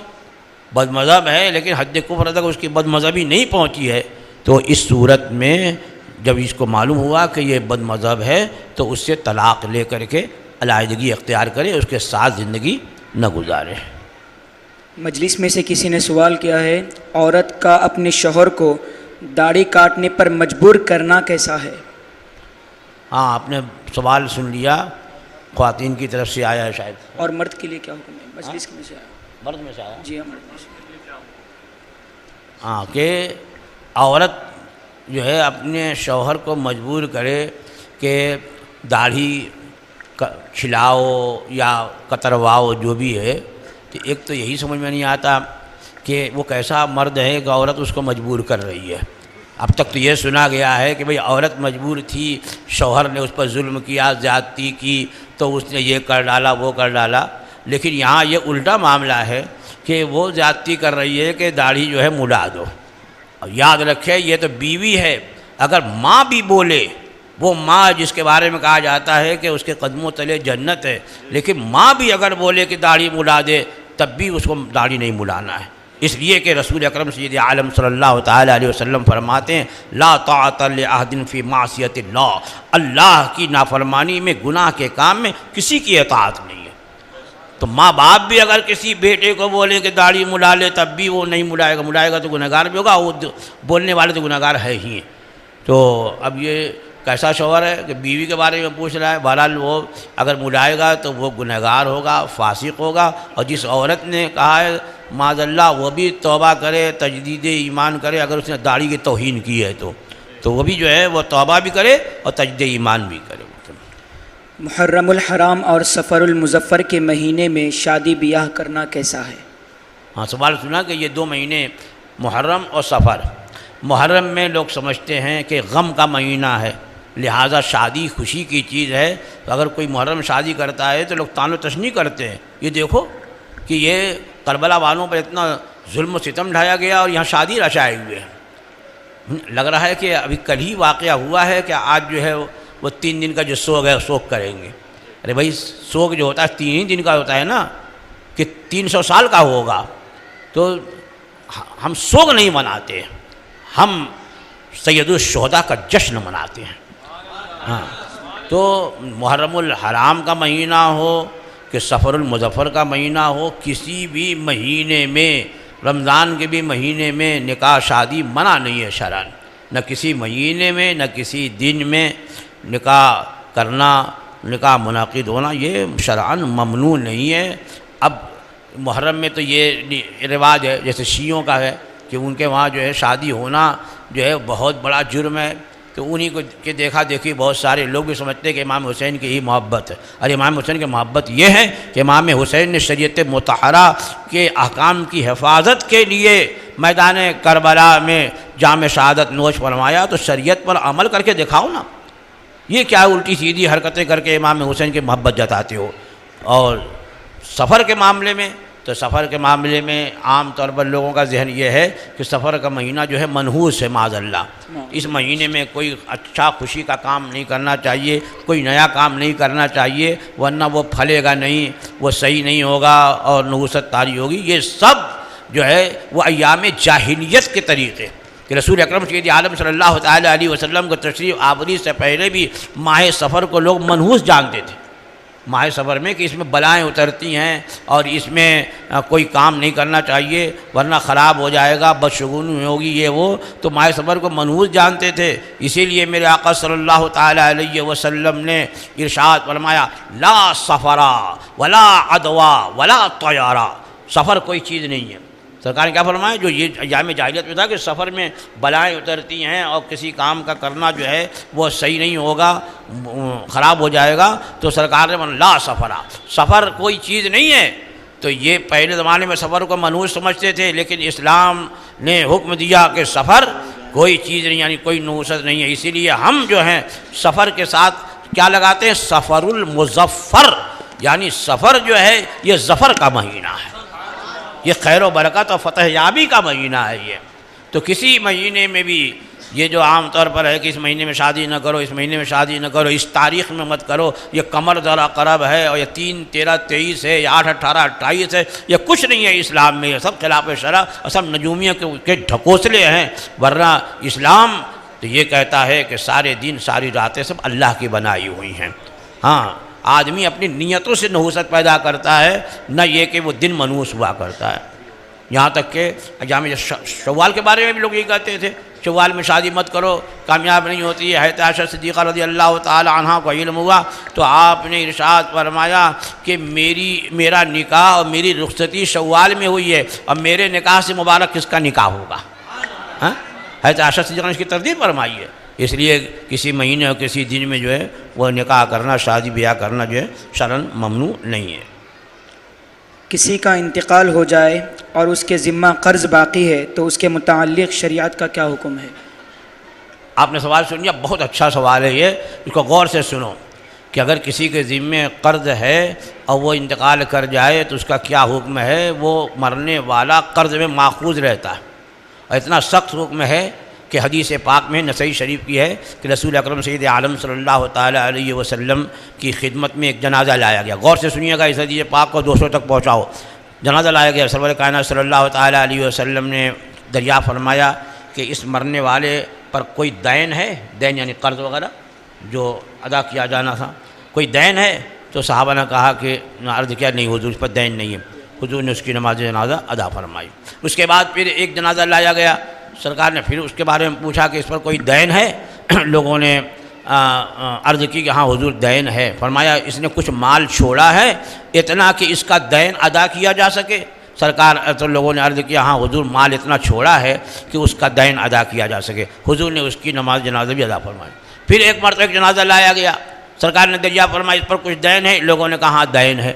بد مذہب ہے لیکن حد کفر تک اس کی بد مذہبی نہیں پہنچی ہے، تو اس صورت میں جب اس کو معلوم ہوا کہ یہ بد مذہب ہے تو اس سے طلاق لے کر کے علیحدگی اختیار کرے، اس کے ساتھ زندگی نہ گزارے۔ مجلس میں سے کسی نے سوال کیا ہے، عورت کا اپنے شوہر کو داڑھی کاٹنے پر مجبور کرنا کیسا ہے؟ ہاں آپ نے سوال سن لیا، خواتین کی طرف سے آیا ہے شاید، اور مرد کے لیے کیا حکم ہے؟ مجلس میں سے آیا۔ مرد میں سے آیا؟ جی ہاں، مرد میں سے۔ ہاں کہ عورت جو ہے اپنے شوہر کو مجبور کرے کہ داڑھی کھلاؤ یا کترواؤ جو بھی ہے، تو ایک تو یہی سمجھ میں نہیں آتا کہ وہ کیسا مرد ہے کہ عورت اس کو مجبور کر رہی ہے۔ اب تک تو یہ سنا گیا ہے کہ بھئی عورت مجبور تھی، شوہر نے اس پر ظلم کیا، زیادتی کی، تو اس نے یہ کر ڈالا وہ کر ڈالا، لیکن یہاں یہ الٹا معاملہ ہے کہ وہ زیادتی کر رہی ہے کہ داڑھی جو ہے مڑا دو. اور یاد رکھے یہ تو بیوی ہے، اگر ماں بھی بولے، وہ ماں جس کے بارے میں کہا جاتا ہے کہ اس کے قدموں تلے جنت ہے، لیکن ماں بھی اگر بولے کہ داڑھی مڑا دے تب بھی اس کو داڑھی نہیں مڑانا ہے، اس لیے کہ رسول اکرم سید عالم صلی اللہ تعالیٰ علیہ وسلم فرماتے ہیں لا طاعت لأحد فی معصیت اللہ، اللہ کی نافرمانی میں، گناہ کے کام میں کسی کی اطاعت نہیں ہے. تو ماں باپ بھی اگر کسی بیٹے کو بولے کہ داڑھی مڑا لے تب بھی وہ نہیں مڑائے گا تو گنہگار بھی ہوگا، وہ بولنے والے تو گنہگار ہے ہی ہیں. تو اب یہ کیسا شوہر ہے کہ بیوی کے بارے میں پوچھ رہا ہے؟ بہرحال وہ اگر مڑائے گا تو وہ گنہگار ہوگا، فاسق ہوگا. اور جس عورت نے کہا ہے معاذ اللہ وہ بھی توبہ کرے، تجدید ایمان کرے، اگر اس نے داڑھی کی توہین کی ہے تو وہ بھی جو ہے وہ توبہ بھی کرے اور تجدید ایمان بھی کرے. محرم الحرام اور سفر المظفر کے مہینے میں شادی بیاہ کرنا کیسا ہے؟ ہاں، سوال سنا کہ یہ 2 مہینے محرم اور سفر. محرم میں لوگ سمجھتے ہیں کہ غم کا مہینہ ہے، لہٰذا شادی خوشی کی چیز ہے، تو اگر کوئی محرم شادی کرتا ہے تو لوگ طعن و تشنیع کرتے ہیں. یہ دیکھو کہ یہ کربلا والوں پر اتنا ظلم و ستم ڈھایا گیا اور یہاں شادی رچائے ہوئے ہیں. لگ رہا ہے کہ ابھی کل ہی واقعہ ہوا ہے کہ آج جو ہے وہ 3 دن کا جو سوگ ہے سوگ کریں گے. ارے بھائی سوگ جو ہوتا ہے 3 ہی دن کا ہوتا ہے نا، کہ 300 سال کا ہوگا. تو ہم سوگ نہیں مناتے، ہم سید الشہداء کا جشن مناتے ہیں. ہاں، تو محرم الحرام کا مہینہ ہو کہ سفر المظفر کا مہینہ ہو، کسی بھی مہینے میں، رمضان کے بھی مہینے میں نکاح شادی منع نہیں ہے شرعاً. نہ کسی مہینے میں نہ کسی دن میں نکاح کرنا، نکاح منعقد ہونا یہ شرعاً ممنوع نہیں ہے. اب محرم میں تو یہ رواج ہے جیسے شیعوں کا ہے کہ ان کے وہاں جو ہے شادی ہونا جو ہے بہت بڑا جرم ہے، تو انہی کو کے دیکھا دیکھی بہت سارے لوگ بھی سمجھتے ہیں کہ امام حسین کی ہی محبت ہے. اور امام حسین کی محبت یہ ہے کہ امام حسین نے شریعت مطہرہ کے احکام کی حفاظت کے لیے میدان کربلا میں جام شہادت نوش فرمایا. تو شریعت پر عمل کر کے دکھاؤ نا، یہ کیا الٹی سیدھی حرکتیں کر کے امام حسین کی محبت جتاتے ہو. اور سفر کے معاملے میں تو سفر کے معاملے میں عام طور پر لوگوں کا ذہن یہ ہے کہ سفر کا مہینہ جو ہے منحوس ہے معاذ اللہ. اس مہینے میں کوئی اچھا خوشی کا کام نہیں کرنا چاہیے، کوئی نیا کام نہیں کرنا چاہیے، ورنہ وہ پھلے گا نہیں، وہ صحیح نہیں ہوگا اور نحوست طاری ہوگی. یہ سب جو ہے وہ ایام جاہلیت کے طریقے کہ رسول اکرم سید عالم صلی اللہ تعالیٰ علیہ وسلم کو تشریف آوری سے پہلے بھی ماہ سفر کو لوگ منحوس جانتے تھے. ماہ سفر میں کہ اس میں بلائیں اترتی ہیں اور اس میں کوئی کام نہیں کرنا چاہیے ورنہ خراب ہو جائے گا، بدشگونی ہوگی، یہ وہ. تو ماہ سفر کو منحوس جانتے تھے. اسی لیے میرے آقا صلی اللہ تعالیٰ علیہ وسلم نے ارشاد فرمایا لا سفرا ولا عدوا ولا طیارا، سفر کوئی چیز نہیں ہے. سرکار نے کیا فرمایا؟ جو یہ ایام جاہلیت میں تھا کہ سفر میں بلائیں اترتی ہیں اور کسی کام کا کرنا جو ہے وہ صحیح نہیں ہوگا، خراب ہو جائے گا، تو سرکار نے لا سفرا، سفر کوئی چیز نہیں ہے. تو یہ پہلے زمانے میں سفر کو منحوس سمجھتے تھے، لیکن اسلام نے حکم دیا کہ سفر کوئی چیز نہیں، یعنی کوئی نحوست نہیں ہے. اسی لیے ہم جو ہیں سفر کے ساتھ کیا لگاتے ہیں؟ سفر المظفر، یعنی سفر جو ہے یہ ظفر کا مہینہ ہے، یہ خیر و برکت اور فتح یابی کا مہینہ ہے. یہ تو کسی مہینے میں بھی یہ جو عام طور پر ہے کہ اس مہینے میں شادی نہ کرو، اس مہینے میں شادی نہ کرو، اس تاریخ میں مت کرو، یہ قمر ذرا قرب ہے اور یہ 3 13 23 ہے یا 8 18 28 ہے، یہ کچھ نہیں ہے اسلام میں. یہ سب خلاف شرع اور سب نجومیوں کے ڈھکوسلے ہیں. ورنہ اسلام تو یہ کہتا ہے کہ سارے دن ساری راتیں سب اللہ کی بنائی ہوئی ہیں. ہاں، آدمی اپنی نیتوں سے نحوست پیدا کرتا ہے، نہ یہ کہ وہ دن منحوس ہوا کرتا ہے. یہاں تک کہ ایام شوال کے بارے میں بھی لوگ یہ کہتے تھے شوال میں شادی مت کرو، کامیاب نہیں ہوتی ہے. حضرت عائشہ صدیقہ رضی اللہ تعالی عنہا کو علم ہوا تو آپ نے ارشاد فرمایا کہ میرا نکاح اور میری رخصتی شوال میں ہوئی ہے، اور میرے نکاح سے مبارک کس کا نکاح ہوگا؟ ہاں، حضرت عائشہ صدیقہ نے اس کی تردید فرمائی ہے. اس لیے کسی مہینے اور کسی دن میں جو ہے وہ نکاح کرنا، شادی بیاہ کرنا جو ہے شرعاً ممنوع نہیں ہے. کسی کا انتقال ہو جائے اور اس کے ذمہ قرض باقی ہے تو اس کے متعلق شریعت کا کیا حکم ہے؟ آپ نے سوال سن لیا، بہت اچھا سوال ہے یہ، اس کو غور سے سنو کہ اگر کسی کے ذمے قرض ہے اور وہ انتقال کر جائے تو اس کا کیا حکم ہے۔ وہ مرنے والا قرض میں ماخوذ رہتا ہے، اور اتنا سخت حکم ہے کہ حدیث پاک میں نسائی شریف کی ہے کہ رسول اکرم سید عالم صلی اللہ تعالیٰ علیہ وسلم کی خدمت میں ایک جنازہ لایا گیا۔ غور سے سنیے گا، اس حدیث پاک کو دوسروں تک پہنچاؤ۔ جنازہ لایا گیا، سرور کائنات صلی اللہ تعالیٰ علیہ وسلم نے دریافت فرمایا کہ اس مرنے والے پر کوئی دین ہے، دین یعنی قرض وغیرہ جو ادا کیا جانا تھا، کوئی دین ہے؟ تو صحابہ نے کہا کہ عرض کیا نہیں حضور، اس پر دین نہیں ہے۔ حضور نے اس کی نماز جنازہ ادا فرمائی۔ اس کے بعد پھر ایک جنازہ لایا گیا، سرکار نے پھر اس کے بارے میں پوچھا کہ اس پر کوئی دین ہے؟ لوگوں نے عرض کی کہ ہاں حضور دین ہے۔ فرمایا اس نے کچھ مال چھوڑا ہے اتنا کہ اس کا دین ادا کیا جا سکے؟ سرکار تو لوگوں نے عرض کیا ہاں حضور مال اتنا چھوڑا ہے کہ اس کا دین ادا کیا جا سکے۔ حضور نے اس کی نماز جنازہ بھی ادا فرمائی۔ پھر ایک مرتبہ ایک جنازہ لایا گیا، سرکار نے دریافت فرمایا اس پر کچھ دین ہے؟ لوگوں نے کہا ہاں دین ہے۔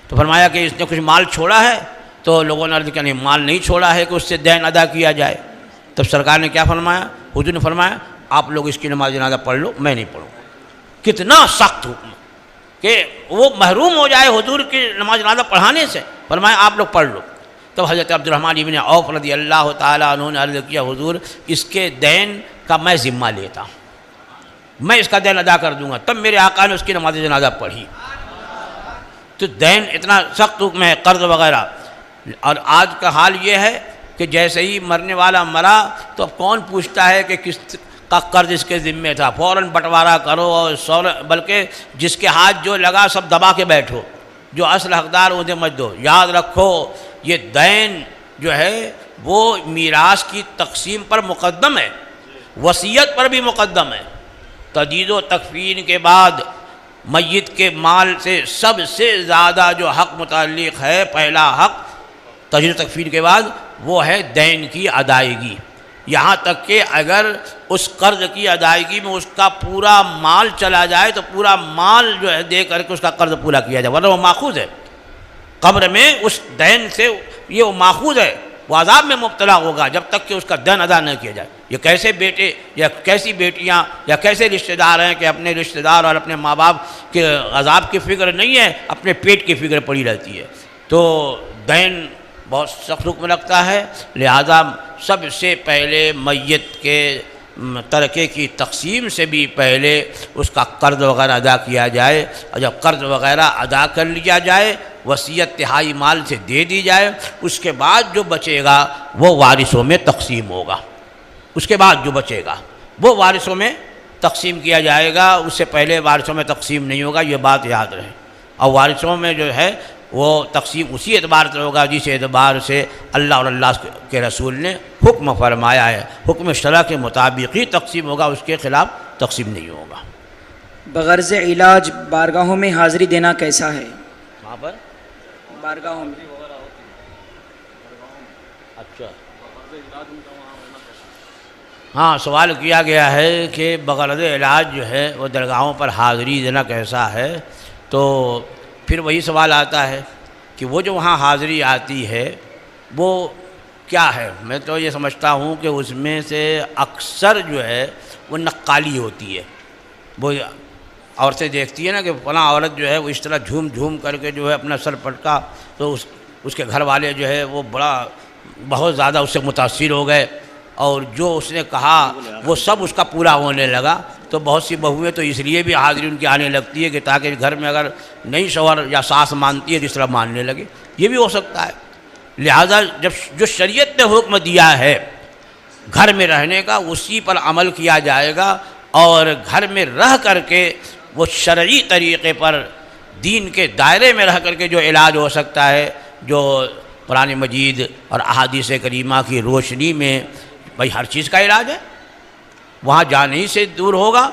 تو فرمایا کہ اس نے کچھ مال چھوڑا ہے؟ تو لوگوں نے عرض کیا نہیں، مال نہیں چھوڑا ہے کہ اس سے دین ادا کیا جائے۔ تب سرکار نے کیا فرمایا؟ حضور نے فرمایا آپ لوگ اس کی نماز جنازہ پڑھ لو، میں نہیں پڑھوں۔ کتنا سخت حکم کہ وہ محروم ہو جائے حضور کی نماز جنازہ پڑھانے سے، فرمایا آپ لوگ پڑھ لو۔ تب حضرت عبد الرحمن ابن عوف رضی اللہ تعالیٰ عنہ نے عرض کیا حضور اس کے دین کا میں ذمہ لیتا ہوں، میں اس کا دین ادا کر دوں گا۔ تب میرے آقا نے اس کی نماز جنازہ پڑھی۔ تو دین اتنا سخت حکم ہے، قرض وغیرہ۔ اور آج کا حال یہ ہے کہ جیسے ہی مرنے والا مرا تو اب کون پوچھتا ہے کہ کس کا قرض اس کے ذمے تھا، فوراً بٹوارا کرو، اور بلکہ جس کے ہاتھ جو لگا سب دبا کے بیٹھو، جو اصل حقدار انہیں مت دو۔ یاد رکھو یہ دین جو ہے وہ میراث کی تقسیم پر مقدم ہے، وصیت پر بھی مقدم ہے۔ تجدید و تکفین کے بعد میت کے مال سے سب سے زیادہ جو حق متعلق ہے، پہلا حق تجدید و تکفین کے بعد وہ ہے دین کی ادائیگی۔ یہاں تک کہ اگر اس قرض کی ادائیگی میں اس کا پورا مال چلا جائے تو پورا مال جو ہے دے کر کے اس کا قرض پورا کیا جائے، ورنہ وہ ماخوذ ہے قبر میں، اس دین سے یہ وہ ماخوذ ہے، وہ عذاب میں مبتلا ہوگا جب تک کہ اس کا دین ادا نہ کیا جائے۔ یہ کیسے بیٹے یا کیسی بیٹیاں یا کیسے رشتہ دار ہیں کہ اپنے رشتہ دار اور اپنے ماں باپ کے عذاب کی فکر نہیں ہے، اپنے پیٹ کی فکر پڑی رہتی ہے۔ تو دین بہت سخت حکم رکھتا ہے، لہذا سب سے پہلے میت کے ترکے کی تقسیم سے بھی پہلے اس کا قرض وغیرہ ادا کیا جائے، اور جب قرض وغیرہ ادا کر لیا جائے، وصیت تہائی مال سے دے دی جائے، اس کے بعد جو بچے گا وہ وارثوں میں تقسیم ہوگا۔ اس کے بعد جو بچے گا وہ وارثوں میں تقسیم کیا جائے گا، اس سے پہلے وارثوں میں تقسیم نہیں ہوگا، یہ بات یاد رہے۔ اور وارثوں میں جو ہے وہ تقسیم اسی اعتبار سے ہوگا جس اعتبار سے اللہ اور اللہ کے رسول نے حکم فرمایا ہے، حکم شرع کے مطابق ہی تقسیم ہوگا، اس کے خلاف تقسیم نہیں ہوگا۔ بغرض علاج بارگاہوں میں حاضری دینا کیسا ہے؟ وہاں پر بارگاہوں میں اچھا ہاں سوال کیا گیا ہے کہ بغرض علاج جو ہے وہ درگاہوں پر حاضری دینا کیسا ہے، تو پھر وہی سوال آتا ہے کہ وہ جو وہاں حاضری آتی ہے وہ کیا ہے۔ میں تو یہ سمجھتا ہوں کہ اس میں سے اکثر جو ہے وہ نقالی ہوتی ہے۔ وہ عورتیں دیکھتی ہیں نا کہ فلاں عورت جو ہے وہ اس طرح جھوم جھوم کر کے جو ہے اپنا سر پٹکا، تو اس کے گھر والے جو ہے وہ بہت زیادہ اس سے متاثر ہو گئے، اور جو اس نے کہا وہ سب اس کا پورا ہونے لگا۔ تو بہت سی بہویں تو اس لیے بھی حاضری ان کی آنے لگتی ہے کہ تاکہ گھر میں اگر نئی شوہر یا ساس مانتی ہے تو اس طرح ماننے لگے، یہ بھی ہو سکتا ہے۔ لہذا جو شریعت نے حکم دیا ہے گھر میں رہنے کا، اسی پر عمل کیا جائے گا، اور گھر میں رہ کر کے وہ شرعی طریقے پر دین کے دائرے میں رہ کر کے جو علاج ہو سکتا ہے، جو قرآن مجید اور احادیث کریمہ کی روشنی میں بھائی ہر چیز کا علاج ہے، وہاں جانے ہی سے دور ہوگا،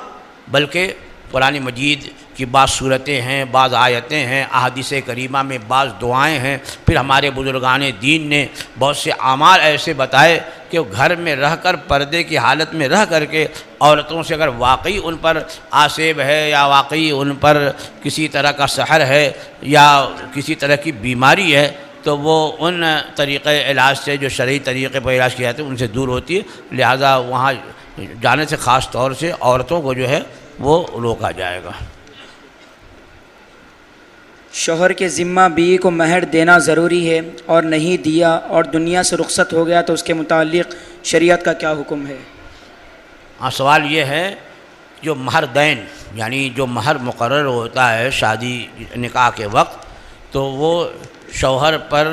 بلکہ قرآن مجید کی بعض صورتیں ہیں، بعض آیتیں ہیں، احادیث کریمہ میں بعض دعائیں ہیں، پھر ہمارے بزرگان دین نے بہت سے اعمال ایسے بتائے کہ وہ گھر میں رہ کر پردے کی حالت میں رہ کر کے عورتوں سے اگر واقعی ان پر آسیب ہے یا واقعی ان پر کسی طرح کا سحر ہے یا کسی طرح کی بیماری ہے، تو وہ ان طریقے علاج سے جو شرعی طریقے پر علاج کیا جاتا ہے ان سے دور ہوتی ہے۔ لہذا وہاں جانے سے خاص طور سے عورتوں کو جو ہے وہ روکا جائے گا۔ شوہر کے ذمہ بیوی کو مہر دینا ضروری ہے اور نہیں دیا اور دنیا سے رخصت ہو گیا تو اس کے متعلق شریعت کا کیا حکم ہے؟ سوال یہ ہے جو مہر دین یعنی جو مہر مقرر ہوتا ہے شادی نکاح کے وقت تو وہ شوہر پر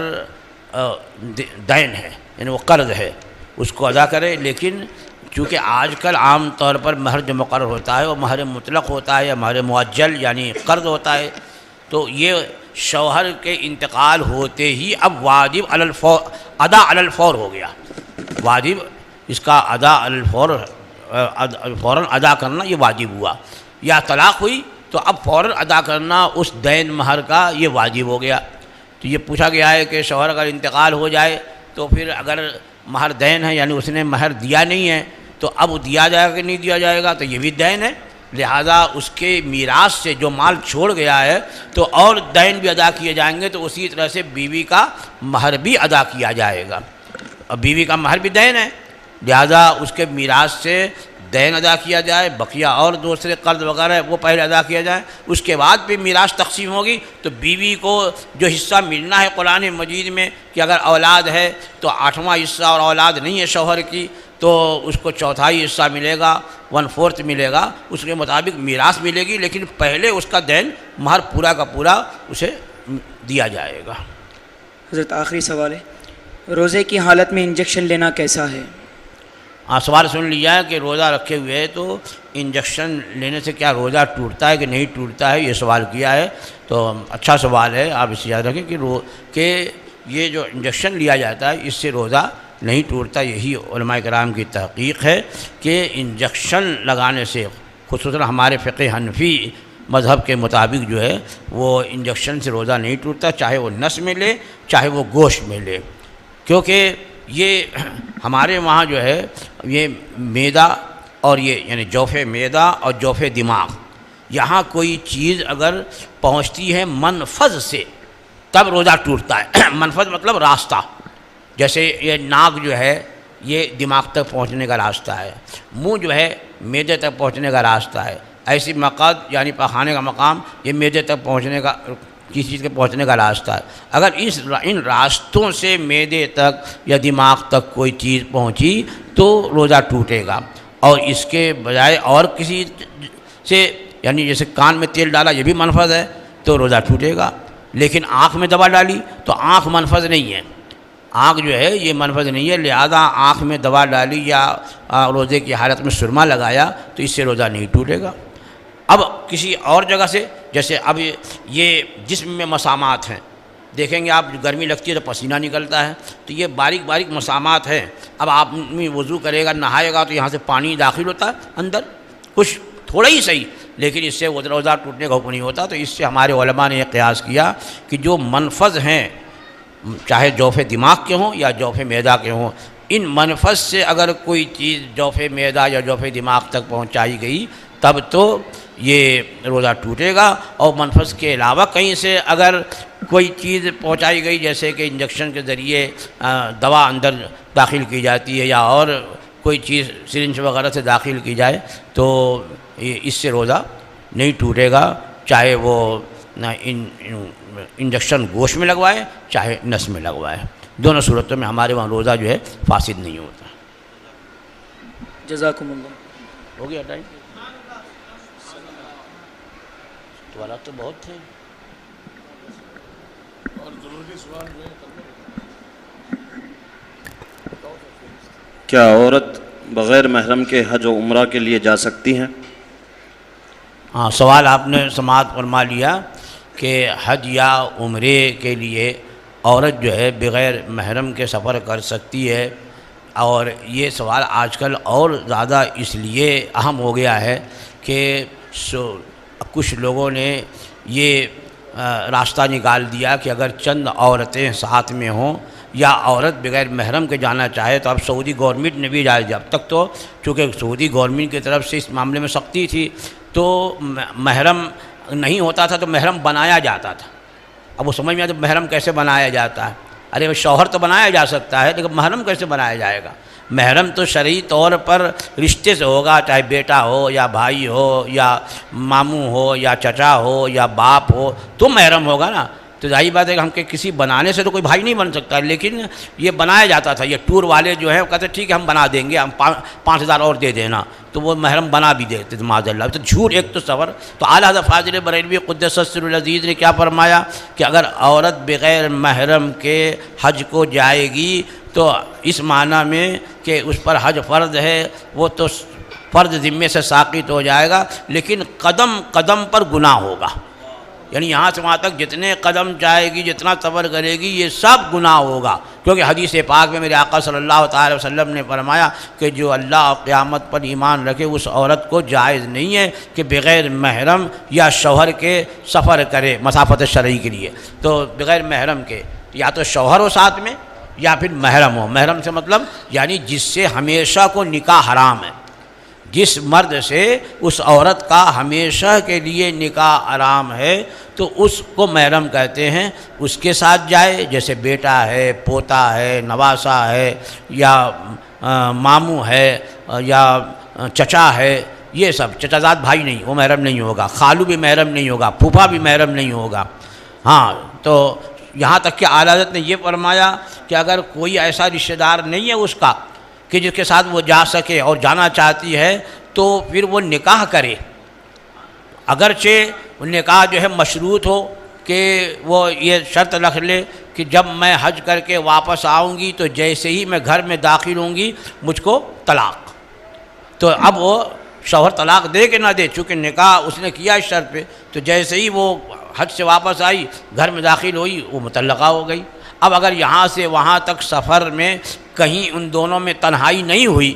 دین ہے یعنی وہ قرض ہے، اس کو ادا کرے، لیکن چونکہ آج کل عام طور پر مہر جو مقرر ہوتا ہے وہ مہر مطلق ہوتا ہے یا مہر معجل یعنی قرض ہوتا ہے، تو یہ شوہر کے انتقال ہوتے ہی اب واجب علی الفور ادا علی الفور ہو گیا، واجب اس کا ادا علی الفور فوراً ادا کرنا یہ واجب ہوا، یا طلاق ہوئی تو اب فوراً ادا کرنا اس دین مہر کا یہ واجب ہو گیا۔ تو یہ پوچھا گیا ہے کہ شوہر اگر انتقال ہو جائے تو پھر اگر مہر دین ہے یعنی اس نے مہر دیا نہیں ہے تو اب دیا جائے گا کہ نہیں دیا جائے گا، تو یہ بھی دین ہے، لہذا اس کے میراث سے جو مال چھوڑ گیا ہے تو اور دین بھی ادا کیے جائیں گے، تو اسی طرح سے بیوی کا مہر بھی ادا کیا جائے گا، اور بیوی کا مہر بھی دین ہے، لہذا اس کے میراث سے دین ادا کیا جائے، بقیہ اور دوسرے قرض وغیرہ وہ پہلے ادا کیا جائے، اس کے بعد پھر میراث تقسیم ہوگی تو بیوی کو جو حصہ ملنا ہے قرآن مجید میں کہ اگر اولاد ہے تو 8واں حصہ اور اولاد نہیں ہے شوہر کی تو اس کو 4تھائی حصہ ملے گا، 1/4 ملے گا، اس کے مطابق میراث ملے گی، لیکن پہلے اس کا دین مہر پورا کا پورا اسے دیا جائے گا۔ حضرت آخری سوال ہے، روزے کی حالت میں انجیکشن لینا کیسا ہے؟ سوال سن لیا ہے کہ روزہ رکھے ہوئے تو انجیکشن لینے سے کیا روزہ ٹوٹتا ہے کہ نہیں ٹوٹتا ہے، یہ سوال کیا ہے، تو اچھا سوال ہے، آپ اسے یاد رکھیں کہ یہ جو انجیکشن لیا جاتا ہے اس سے روزہ نہیں ٹوٹتا، یہی علماء کرام کی تحقیق ہے کہ انجیکشن لگانے سے خصوصاً ہمارے فقہ حنفی مذہب کے مطابق جو ہے وہ انجیکشن سے روزہ نہیں ٹوٹتا، چاہے وہ نس میں لے چاہے وہ گوشت میں لے، کیونکہ یہ ہمارے وہاں جو ہے یہ معدہ اور یہ یعنی جوف معدہ اور جوف دماغ، یہاں کوئی چیز اگر پہنچتی ہے منفذ سے تب روزہ ٹوٹتا ہے۔ منفذ مطلب راستہ، جیسے یہ ناک جو ہے یہ دماغ تک پہنچنے کا راستہ ہے، منہ جو ہے معدے تک پہنچنے کا راستہ ہے، ایسی مقعد یعنی پخانے کا مقام یہ معدے تک پہنچنے کا کسی چیز کے پہنچنے کا راستہ ہے، اگر ان راستوں سے معدے تک یا دماغ تک کوئی چیز پہنچی تو روزہ ٹوٹے گا، اور اس کے بجائے اور کسی سے یعنی جیسے کان میں تیل ڈالا یہ بھی منفذ ہے تو روزہ ٹوٹے گا، لیکن آنکھ میں دوا ڈالی تو آنکھ منفذ نہیں ہے، آنکھ جو ہے یہ منفذ نہیں ہے، لہذا آنکھ میں دوا ڈالی یا روزے کی حالت میں سرما لگایا تو اس سے روزہ نہیں ٹوٹے گا۔ اب کسی اور جگہ سے جیسے اب یہ جسم میں مسامات ہیں، دیکھیں گے آپ گرمی لگتی ہے تو پسینہ نکلتا ہے، تو یہ باریک باریک مسامات ہیں، اب آپ وضو کرے گا نہائے گا تو یہاں سے پانی داخل ہوتا ہے اندر کچھ تھوڑا ہی صحیح، لیکن اس سے روزہ ٹوٹنے کا حکم نہیں ہوتا، تو اس سے ہمارے علماء نے یہ قیاس کیا کہ جو منفذ ہیں چاہے جوف دماغ کے ہوں یا جوف معدہ کے ہوں، ان منفذ سے اگر کوئی چیز جوف معدہ یا جوف دماغ تک پہنچائی گئی تب تو یہ روزہ ٹوٹے گا، اور منفذ کے علاوہ کہیں سے اگر کوئی چیز پہنچائی گئی جیسے کہ انجیکشن کے ذریعے دوا اندر داخل کی جاتی ہے یا اور کوئی چیز سرنج وغیرہ سے داخل کی جائے تو اس سے روزہ نہیں ٹوٹے گا، چاہے وہ انجیکشن گوشت میں لگوائے چاہے نس میں لگوائے، دونوں صورتوں میں ہمارے وہاں روزہ جو ہے فاسد نہیں ہوتا۔ جزاکم اللہ۔ ہو گیا ٹائم؟ سوالات تو بہت تھے۔ کیا عورت بغیر محرم کے حج و عمرہ کے لیے جا سکتی ہیں؟ ہاں، سوال آپ نے سماعت فرما لیا کہ حج یا عمرے کے لیے عورت جو ہے بغیر محرم کے سفر کر سکتی ہے، اور یہ سوال آج کل اور زیادہ اس لیے اہم ہو گیا ہے کہ کچھ لوگوں نے یہ راستہ نکال دیا کہ اگر چند عورتیں ساتھ میں ہوں یا عورت بغیر محرم کے جانا چاہے تو اب سعودی گورنمنٹ نے بھی جائز، جب تک تو چونکہ سعودی گورنمنٹ کی طرف سے اس معاملے میں سختی تھی تو محرم نہیں ہوتا تھا تو محرم بنایا جاتا تھا، اب وہ سمجھ میں آتا محرم کیسے بنایا جاتا ہے، ارے وہ شوہر تو بنایا جا سکتا ہے لیکن محرم کیسے بنایا جائے گا، محرم تو شرعی طور پر رشتے سے ہوگا، چاہے بیٹا ہو یا بھائی ہو یا ماموں ہو یا چچا ہو یا باپ ہو تو محرم ہوگا نا۔ تو ظاہر بات ہے کہ ہم کے کسی بنانے سے تو کوئی بھائی نہیں بن سکتا، لیکن یہ بنایا جاتا تھا۔ یہ ٹور والے جو ہیں وہ کہتے ٹھیک ہے ہم بنا دیں گے، ہم 5,000 اور دے دینا، تو وہ محرم بنا بھی دیتے تھے معاذ اللہ۔ تو جھوٹ ایک تو سفر۔ تو اعلیٰ حضرت فاضل بریلوی قدس سر العزیز نے کیا فرمایا کہ اگر عورت بغیر محرم کے حج کو جائے گی تو اس معنی میں کہ اس پر حج فرض ہے، وہ تو فرض ذمے سے ساقط ہو جائے گا، لیکن قدم قدم پر گناہ ہوگا۔ یعنی یہاں سے وہاں تک جتنے قدم جائے گی، جتنا سفر کرے گی، یہ سب گناہ ہوگا، کیونکہ حدیث پاک میں میرے آقا صلی اللہ تعالی وسلم نے فرمایا کہ جو اللہ اور قیامت پر ایمان رکھے اس عورت کو جائز نہیں ہے کہ بغیر محرم یا شوہر کے سفر کرے مسافت شرعی کے لیے۔ تو بغیر محرم کے یا تو شوہر ہو ساتھ میں یا پھر محرم ہو۔ محرم سے مطلب یعنی جس سے ہمیشہ کو نکاح حرام ہے، جس مرد سے اس عورت کا ہمیشہ کے لیے نکاح حرام ہے تو اس کو محرم کہتے ہیں۔ اس کے ساتھ جائے، جیسے بیٹا ہے، پوتا ہے، نواسا ہے یا ماموں ہے یا چچا ہے، یہ سب چچا زاد بھائی نہیں، وہ محرم نہیں ہوگا۔ خالو بھی محرم نہیں ہوگا، پھوپھا بھی محرم نہیں ہوگا۔ ہاں، تو یہاں تک کہ اعلیٰ حضرت نے یہ فرمایا کہ اگر کوئی ایسا رشتہ دار نہیں ہے اس کا کہ جس کے ساتھ وہ جا سکے اور جانا چاہتی ہے تو پھر وہ نکاح کرے، اگرچہ نکاح جو ہے مشروط ہو کہ وہ یہ شرط رکھ لے کہ جب میں حج کر کے واپس آؤں گی تو جیسے ہی میں گھر میں داخل ہوں گی مجھ کو طلاق۔ تو اب وہ شوہر طلاق دے کہ نہ دے، چونکہ نکاح اس نے کیا اس شرط پہ، تو جیسے ہی وہ حج سے واپس آئی گھر میں داخل ہوئی وہ مطلقہ ہو گئی۔ اب اگر یہاں سے وہاں تک سفر میں کہیں ان دونوں میں تنہائی نہیں ہوئی،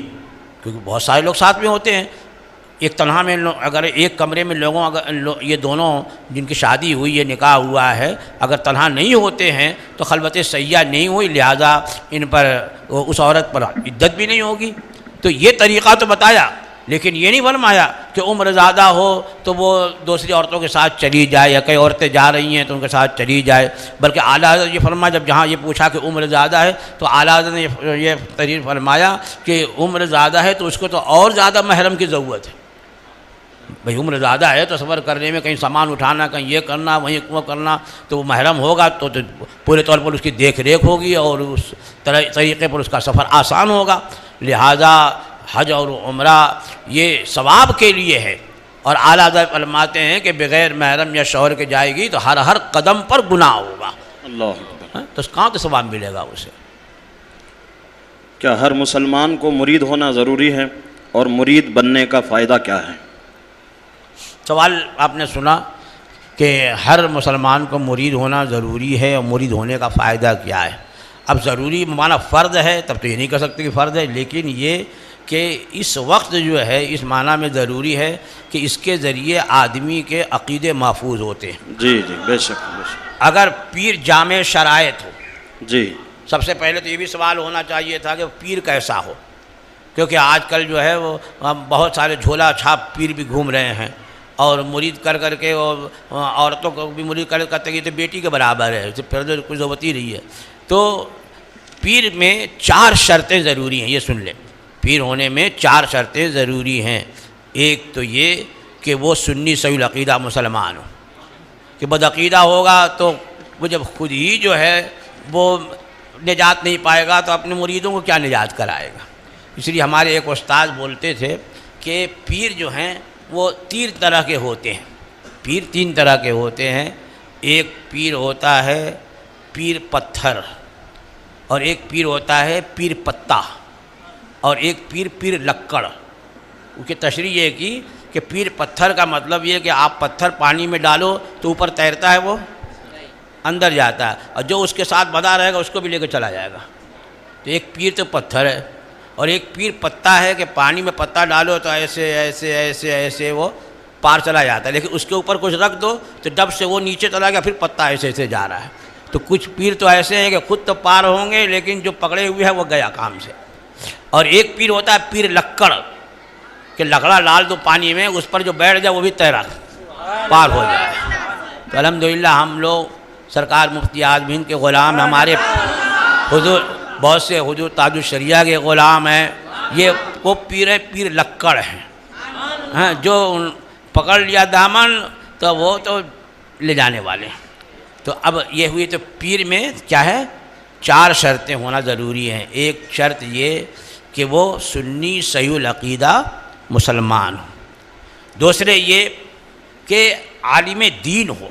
کیونکہ بہت سارے لوگ ساتھ میں ہوتے ہیں، ایک تنہا میں اگر ایک کمرے میں یہ دونوں جن کی شادی ہوئی، یہ نکاح ہوا ہے، اگر تنہا نہیں ہوتے ہیں تو خلوت سیاح نہیں ہوئی، لہذا ان پر اس عورت پر عدت بھی نہیں ہوگی۔ تو یہ طریقہ تو بتایا، لیکن یہ نہیں فرمایا کہ عمر زیادہ ہو تو وہ دوسری عورتوں کے ساتھ چلی جائے، یا کئی عورتیں جا رہی ہیں تو ان کے ساتھ چلی جائے، بلکہ اعلیٰ حضرت یہ فرمایا، جب جہاں یہ پوچھا کہ عمر زیادہ ہے تو اعلیٰ حضرت نے یہ تحریر فرمایا کہ عمر زیادہ ہے تو اس کو تو اور زیادہ محرم کی ضرورت ہے۔ بھئی عمر زیادہ ہے تو سفر کرنے میں کہیں سامان اٹھانا، کہیں یہ کرنا، وہیں وہ کرنا، تو وہ محرم ہوگا تو پورے طور پر اس کی دیکھ ریکھ ہوگی اور اس طریقے پر اس کا سفر آسان ہوگا۔ لہذا حج اور عمرہ یہ ثواب کے لیے ہے، اور اعلیٰ حضرت فرماتے ہیں کہ بغیر محرم یا شوہر کے جائے گی تو ہر قدم پر گناہ ہوگا۔ اللہ اکبر۔ تو کہاں تو ثواب ملے گا اسے؟ کیا ہر مسلمان کو مرید ہونا ضروری ہے، اور مرید بننے کا فائدہ کیا ہے؟ سوال آپ نے سنا کہ ہر مسلمان کو مرید ہونا ضروری ہے، اور مرید ہونے کا فائدہ کیا ہے۔ اب ضروری معنی فرض ہے، تب تو یہ نہیں کہہ سکتے کہ فرض ہے، لیکن یہ کہ اس وقت جو ہے اس معنی میں ضروری ہے کہ اس کے ذریعے آدمی کے عقیدے محفوظ ہوتے ہیں۔ جی جی، بے شک بے شک۔ اگر پیر جامع شرائط ہو، جی، سب سے پہلے تو یہ بھی سوال ہونا چاہیے تھا کہ پیر کیسا ہو، کیونکہ آج کل جو ہے وہ بہت سارے جھولا چھاپ پیر بھی گھوم رہے ہیں، اور مرید کر کے وہ عورتوں کو بھی مرید کرتے کہ تو بیٹی کے برابر ہے، اسے پھر کوئی ضرورت ہی رہی ہے۔ تو پیر میں 4 شرطیں ضروری ہیں، یہ سن لیں، پیر ہونے میں 4 شرطیں ضروری ہیں۔ ایک تو یہ کہ وہ سنی صحیح العقیدہ مسلمان ہو، کہ بدعقیدہ ہوگا تو وہ جب خود ہی جو ہے وہ نجات نہیں پائے گا تو اپنے مریدوں کو کیا نجات کرائے گا۔ اس لیے ہمارے ایک استاد بولتے تھے کہ پیر جو ہیں وہ 3 طرح کے ہوتے ہیں، پیر 3 طرح کے ہوتے ہیں۔ ایک پیر ہوتا ہے پیر پتھر، اور ایک پیر ہوتا ہے پیر پتا، اور ایک پیر لکڑ۔ اس کی تشریح یہ کی کہ پیر پتھر کا مطلب یہ کہ آپ پتھر پانی میں ڈالو تو اوپر تیرتا ہے، وہ اندر جاتا ہے، اور جو اس کے ساتھ بندھا رہے گا اس کو بھی لے کے چلا جائے گا۔ تو ایک پیر تو پتھر ہے، اور ایک پیر پتا ہے کہ پانی میں پتا ڈالو تو ایسے ایسے ایسے ایسے وہ پار چلا جاتا ہے، لیکن اس کے اوپر کچھ رکھ دو تو ڈب سے وہ نیچے چلا گیا، پھر پتا ایسے ایسے جا رہا ہے۔ تو کچھ پیر تو ایسے ہیں کہ خود تو پار ہوں گے لیکن جو پکڑے ہوئے ہیں وہ گیا کام سے۔ اور ایک پیر ہوتا ہے پیر لکڑ، کہ لکڑا ڈال دو پانی میں، اس پر جو بیٹھ جائے وہ بھی تیرا پار ہو جائے۔ تو الحمدللہ ہم لوگ سرکار مفتی اعظم ہند کے غلام، ہمارے بہت سے حضور تاج الشریعہ کے غلام ہیں، یہ وہ پیر لکڑ ہیں، ہاں، جو پکڑ لیا دامن تو وہ تو لے جانے والے ہیں۔ تو اب یہ ہوئی تو پیر میں کیا ہے، 4 شرطیں ہونا ضروری ہیں۔ ایک شرط یہ کہ وہ سنی صحیح العقیدہ مسلمان ہو، دوسرے یہ کہ عالم دین ہو،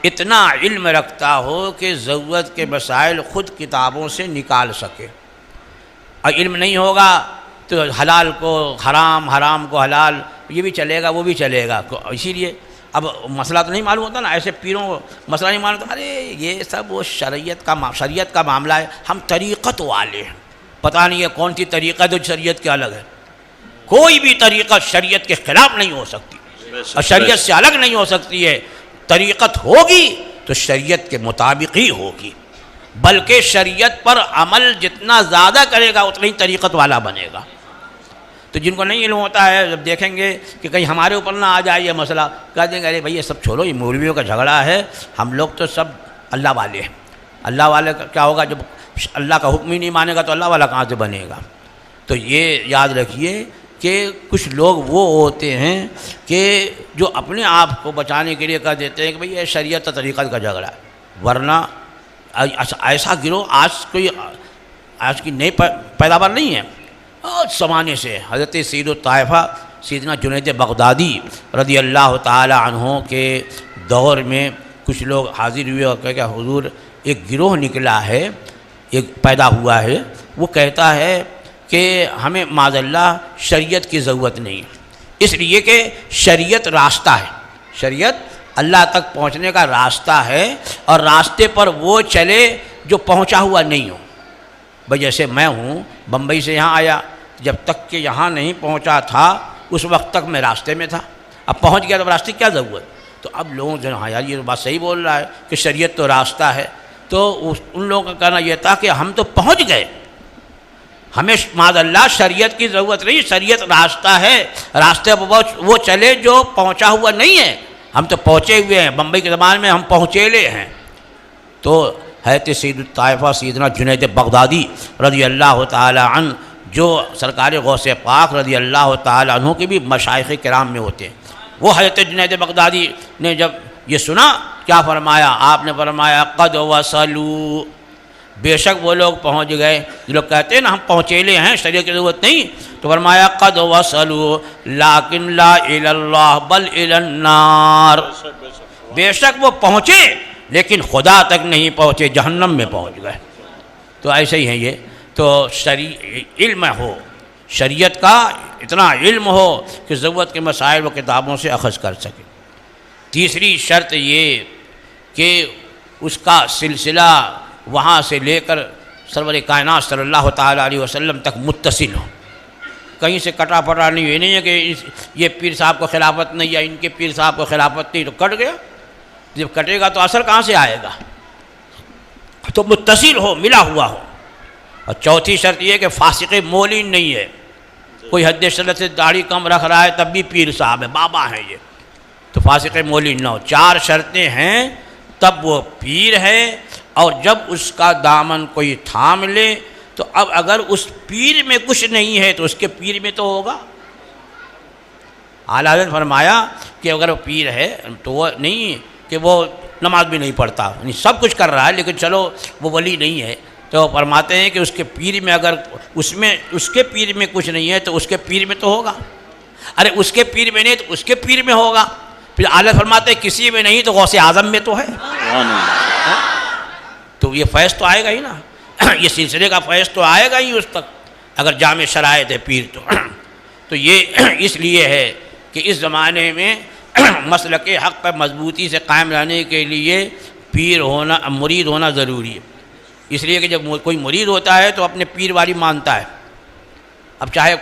اتنا علم رکھتا ہو کہ ضرورت کے مسائل خود کتابوں سے نکال سکے، اور علم نہیں ہوگا تو حلال کو حرام، حرام کو حلال، یہ بھی چلے گا وہ بھی چلے گا۔ اسی لیے اب مسئلہ تو نہیں معلوم ہوتا نا، ایسے پیروں کو مسئلہ نہیں معلوم ہوتا، ارے یہ سب وہ شریعت کا معاملہ ہے، ہم طریقت والے ہیں، پتہ نہیں ہے کون سی طریقت جو شریعت کے الگ ہے۔ کوئی بھی طریقت شریعت کے خلاف نہیں ہو سکتی اور شریعت سے الگ نہیں ہو سکتی ہے۔ طریقت ہوگی تو شریعت کے مطابق ہی ہوگی، بلکہ شریعت پر عمل جتنا زیادہ کرے گا اتنا ہی طریقت والا بنے گا۔ تو جن کو نہیں علم ہوتا ہے جب دیکھیں گے کہ کہیں ہمارے اوپر نہ آ جائے یہ مسئلہ، کہہ دیں گے ارے بھائی یہ سب چھوڑو، یہ مولویوں کا جھگڑا ہے، ہم لوگ تو سب اللہ والے ہیں۔ اللہ والے کا کیا ہوگا، جب اللہ کا حکم ہی نہیں مانے گا تو اللہ والا کہاں سے بنے گا؟ تو یہ یاد رکھیے کہ کچھ لوگ وہ ہوتے ہیں کہ جو اپنے آپ کو بچانے کے لیے کہہ دیتے ہیں کہ بھئی یہ شریعت و طریقت کا جھگڑا ہے، ورنہ ایسا گروہ آج کی نئی پیداوار نہیں ہے، بہت زمانے سے حضرت سید الطائفہ سیدنا جنید بغدادی رضی اللہ تعالی عنہ کے دور میں کچھ لوگ حاضر ہوئے اور کہ حضور ایک گروہ نکلا ہے، ایک پیدا ہوا ہے، وہ کہتا ہے کہ ہمیں معاذ اللہ شریعت کی ضرورت نہیں، اس لیے کہ شریعت راستہ ہے، شریعت اللہ تک پہنچنے کا راستہ ہے، اور راستے پر وہ چلے جو پہنچا ہوا نہیں ہو۔ بھئی جیسے میں ہوں، بمبئی سے یہاں آیا، جب تک کہ یہاں نہیں پہنچا تھا اس وقت تک میں راستے میں تھا، اب پہنچ گیا تو راستے کی کیا ضرورت؟ تو اب لوگوں جو ہاں یار یہ بات صحیح بول رہا ہے کہ شریعت تو راستہ ہے، تو ان لوگوں کا کہنا یہ تھا کہ ہم تو پہنچ گئے، ہمیں معاذ اللہ شریعت کی ضرورت نہیں، شریعت راستہ ہے، راستے پر وہ چلے جو پہنچا ہوا نہیں ہے، ہم تو پہنچے ہوئے ہیں، بمبئی کے زمانے میں ہم پہنچیلے ہیں۔ تو حضرت سید الطائفہ سیدنا جنید بغدادی رضی اللہ تعالی عنہ، جو سرکار غوث پاک رضی اللہ تعالی عنہ کے بھی مشائخ کرام میں ہوتے ہیں، وہ حضرت جنید بغدادی نے جب یہ سنا کیا فرمایا؟ آپ نے فرمایا قد وصلوا، بے شک وہ لوگ پہنچ گئے، جو لوگ کہتے ہیں نا ہم پہنچیلے ہیں، شریعت کی ضرورت نہیں، تو فرمایا قد وصلوا لیکن لا الی اللہ بل الی النار، بے شک وہ پہنچے لیکن خدا تک نہیں پہنچے، جہنم میں پہنچ گئے۔ تو ایسے ہی ہے یہ، تو علم ہو، شریعت کا اتنا علم ہو کہ ضرورت کے مسائل و کتابوں سے اخذ کر سکے۔ تیسری شرط یہ کہ اس کا سلسلہ وہاں سے لے کر سرور کائنات صلی اللہ تعالیٰ علیہ وسلم تک متصل ہو، کہیں سے کٹا پٹا نہیں، یہ نہیں ہے کہ یہ پیر صاحب کو خلافت نہیں یا ان کے پیر صاحب کو خلافت نہیں تو کٹ گیا، جب کٹے گا تو اثر کہاں سے آئے گا؟ تو متصل ہو، ملا ہوا ہو۔ اور چوتھی شرط یہ کہ فاسق مولین نہیں ہے، کوئی حد شرط سے داڑھی کم رکھ رہا ہے تب بھی پیر صاحب ہے، بابا ہیں یہ، تو فاسق مولین نہ ہو۔ 4 شرطیں ہیں تب وہ پیر ہے، اور جب اس کا دامن کوئی تھام لے تو اب اگر اس پیر میں کچھ نہیں ہے تو اس کے پیر میں تو ہوگا۔ اعلیٰ حضرت فرمایا کہ اگر وہ پیر ہے تو وہ نہیں کہ وہ نماز بھی نہیں پڑھتا، یعنی سب کچھ کر رہا ہے لیکن چلو وہ ولی نہیں ہے، تو فرماتے ہیں کہ اس کے پیر میں اگر اس کے پیر میں کچھ نہیں ہے تو اس کے پیر میں تو ہوگا، ارے اس کے پیر میں نہیں تو اس کے پیر میں ہوگا۔ پھر اعلیٰ فرماتے ہیں کسی میں نہیں تو غوث اعظم میں تو ہے، تو یہ فیض تو آئے گا ہی نا، یہ سلسلے کا فیض تو آئے گا ہی اس تک، اگر جامع شرائط ہے پیر تو یہ اس لیے ہے کہ اس زمانے میں مسلک حق پر مضبوطی سے قائم رہنے کے لیے پیر ہونا، مرید ہونا ضروری ہے۔ اس لیے کہ جب کوئی مرید ہوتا ہے تو اپنے پیر والی مانتا ہے، اب چاہے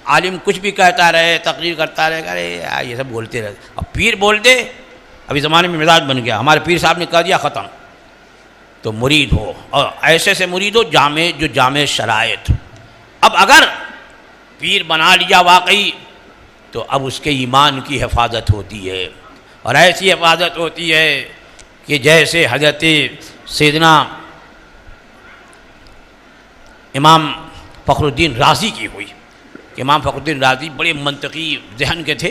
عالم کچھ بھی کہتا رہے، تقریر کرتا رہے، ارے یہ سب بولتے رہے، اب پیر بول دے، ابھی زمانے میں مزاج بن گیا، ہمارے پیر صاحب نے کہہ دیا ختم، تو مرید ہو، اور ایسے سے مرید ہو جو جامع شرائط۔ اب اگر پیر بنا لیا واقعی تو اب اس کے ایمان کی حفاظت ہوتی ہے، اور ایسی حفاظت ہوتی ہے کہ جیسے حضرت سیدنا امام فخر الدین رازی کی ہوئی کہ امام فخر الدین رازی بڑے منطقی ذہن کے تھے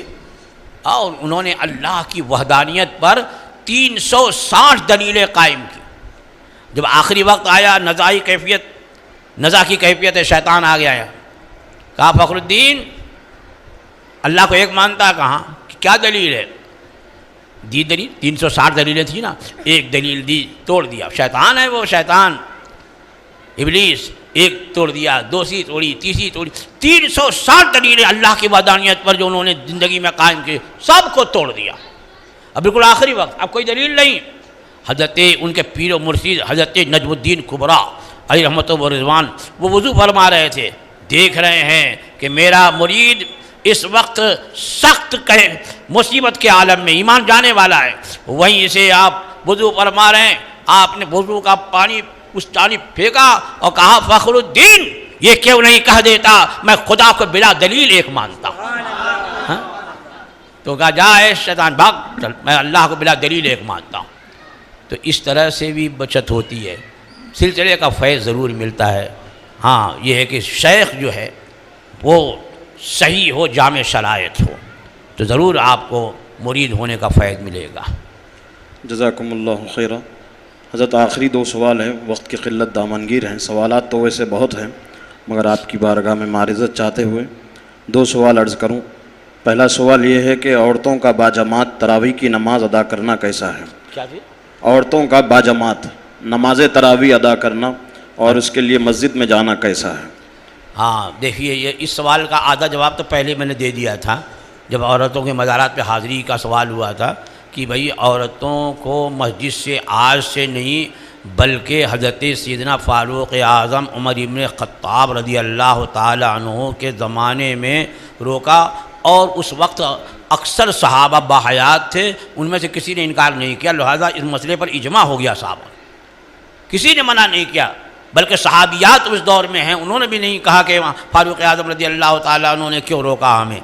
اور انہوں نے اللہ کی وحدانیت پر 360 دلیلیں قائم کی. جب آخری وقت آیا نزا کی کیفیت شیطان آ گیا ہے. کہا فخر الدین اللہ کو ایک مانتا کہاں, کیا دلیل ہے؟ دی دلیل, 360 دلیلیں تھیں نا, ایک دلیل دی توڑ دیا. شیطان ہے وہ, شیطان ابلیس, ایک توڑ دیا, دوسری توڑی, تیسری توڑی, 360 دلیلیں اللہ کی وحدانیت پر جو انہوں نے زندگی میں قائم کی سب کو توڑ دیا. اب بالکل آخری وقت, اب کوئی دلیل نہیں. حضرت ان کے پیر و مرشد حضرت نجم الدین کبریٰ علیہ رحمت و رضوان وہ وضو فرما رہے تھے, دیکھ رہے ہیں کہ میرا مرید اس وقت سخت مصیبت کے عالم میں ایمان جانے والا ہے, وہیں سے آپ وضو فرما رہے ہیں. آپ نے وضو کا پانی اس جانب پھینکا اور کہا فخر الدین یہ کیوں نہیں کہہ دیتا میں خدا کو بلا دلیل ایک مانتا ہوں. تو کہا جا اے شیطان بھاگ چل, میں اللہ کو بلا دلیل ایک مانتا ہوں. تو اس طرح سے بھی بچت ہوتی ہے, سلسلے کا فیض ضرور ملتا ہے. ہاں یہ ہے کہ شیخ جو ہے وہ صحیح ہو, جامع شرائط ہو, تو ضرور آپ کو مرید ہونے کا فیض ملے گا. جزاکم اللہ خیرہ. حضرت آخری 2 سوال ہیں, وقت کی قلت دامنگیر ہیں, سوالات تو ویسے بہت ہیں مگر آپ کی بارگاہ میں معرضت چاہتے ہوئے 2 سوال عرض کروں. پہلا سوال یہ ہے کہ عورتوں کا باجماعت تراویح کی نماز ادا کرنا کیسا ہے؟ کیا جی؟ عورتوں کا باجماعت نماز تراویح ادا کرنا اور اس کے لیے مسجد میں جانا کیسا ہے؟ ہاں دیکھیے, یہ اس سوال کا آدھا جواب تو پہلے میں نے دے دیا تھا جب عورتوں کے مزارات پہ حاضری کا سوال ہوا تھا کہ بھئی عورتوں کو مسجد سے آج سے نہیں بلکہ حضرت سیدنا فاروق اعظم عمر ابن خطاب رضی اللہ تعالی عنہ کے زمانے میں روکا, اور اس وقت اکثر صحابہ باحیات تھے, ان میں سے کسی نے انکار نہیں کیا, لہذا اس مسئلے پر اجماع ہو گیا صحابہ, کسی نے منع نہیں کیا. بلکہ صحابیات اس دور میں ہیں, انہوں نے بھی نہیں کہا کہ فاروق اعظم رضی اللہ تعالیٰ عنہ نے کیوں روکا ہمیں,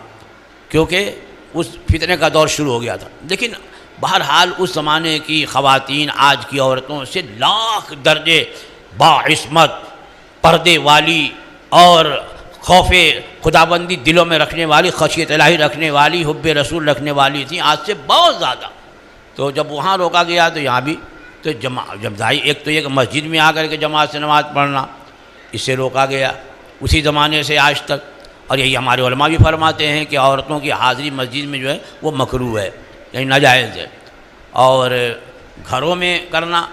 کیونکہ اس فتنے کا دور شروع ہو گیا تھا. لیکن بہرحال اس زمانے کی خواتین آج کی عورتوں سے لاکھ درجے باعصمت, پردے والی اور خوف خدابندی دلوں میں رکھنے والی, خشیت الہی رکھنے والی, حب رسول رکھنے والی تھیں آج سے بہت زیادہ. تو جب وہاں روکا گیا تو یہاں بھی تو ایک تو یہ کہ مسجد میں آ کر کے جماعت سے نماز پڑھنا اس سے روکا گیا اسی زمانے سے آج تک. اور یہی ہمارے علماء بھی فرماتے ہیں کہ عورتوں کی حاضری مسجد میں جو ہے وہ مکروہ ہے, یعنی ناجائز ہے. اور گھروں میں کرنا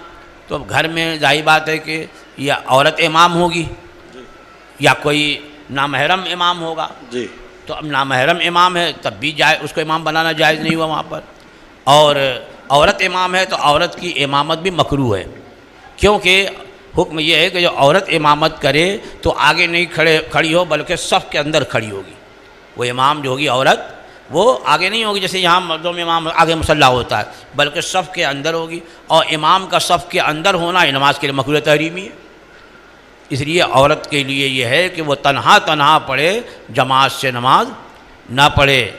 تو گھر میں ظاہر بات ہے کہ یا عورت امام ہوگی یا کوئی نامحرم امام ہوگا. جی, تو اب نامحرم امام ہے تب بھی اس کو امام بنانا جائز نہیں ہوا وہاں پر. اور عورت امام ہے تو عورت کی امامت بھی مکروہ ہے, کیونکہ حکم یہ ہے کہ جو عورت امامت کرے تو آگے نہیں کھڑی ہو بلکہ صف کے اندر کھڑی ہوگی. وہ امام جو ہوگی عورت وہ آگے نہیں ہوگی جیسے یہاں مردوں میں امام آگے مصلی ہوتا ہے, بلکہ صف کے اندر ہوگی. اور امام کا صف کے اندر ہونا یہ نماز کے لیے مکروہ تحریمی ہے. اس لیے عورت کے لیے یہ ہے کہ وہ تنہا پڑھے, جماعت سے نماز نہ پڑھے.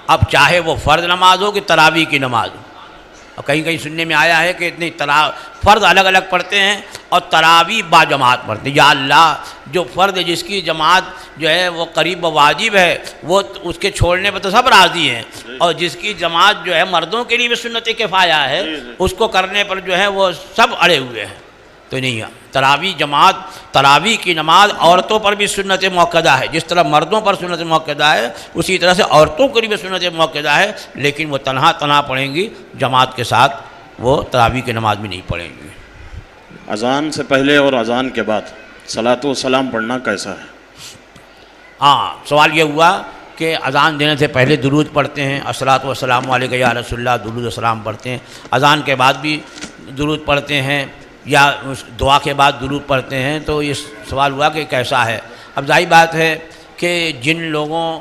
اب چاہے وہ فرض نماز ہو کہ تراویح کی نماز ہو. اور کہیں سننے میں آیا ہے کہ اتنی فرض الگ الگ پڑھتے ہیں اور تراویح با جماعت پڑھتے ہیں. یا اللہ, جو فرض جس کی جماعت جو ہے وہ قریب و واجب ہے وہ اس کے چھوڑنے پر تو سب راضی ہیں, اور جس کی جماعت جو ہے مردوں کے لیے بھی سنت کفایہ ہے اس کو کرنے پر جو ہے وہ سب اڑے ہوئے ہیں. تو نہیں, تراویح جماعت, تراویح کی نماز عورتوں پر بھی سنت موقدہ ہے. جس طرح مردوں پر سنت موقدہ ہے اسی طرح سے عورتوں کے لیے بھی سنت موقدہ ہے, لیکن وہ تنہا پڑھیں گی, جماعت کے ساتھ وہ تراویح کی نماز بھی نہیں پڑھیں گی. اذان سے پہلے اور اذان کے بعد صلاۃ و سلام پڑھنا کیسا ہے؟ ہاں, سوال یہ ہوا کہ اذان دینے سے پہلے درود پڑھتے ہیں, الصلاۃ والسلام علیک یا رسول اللہ, درود و سلام پڑھتے ہیں. اذان کے بعد بھی درود پڑھتے ہیں یا دعا کے بعد درود پڑھتے ہیں. تو یہ سوال ہوا کہ کیسا ہے. اب ظاہر بات ہے کہ جن لوگوں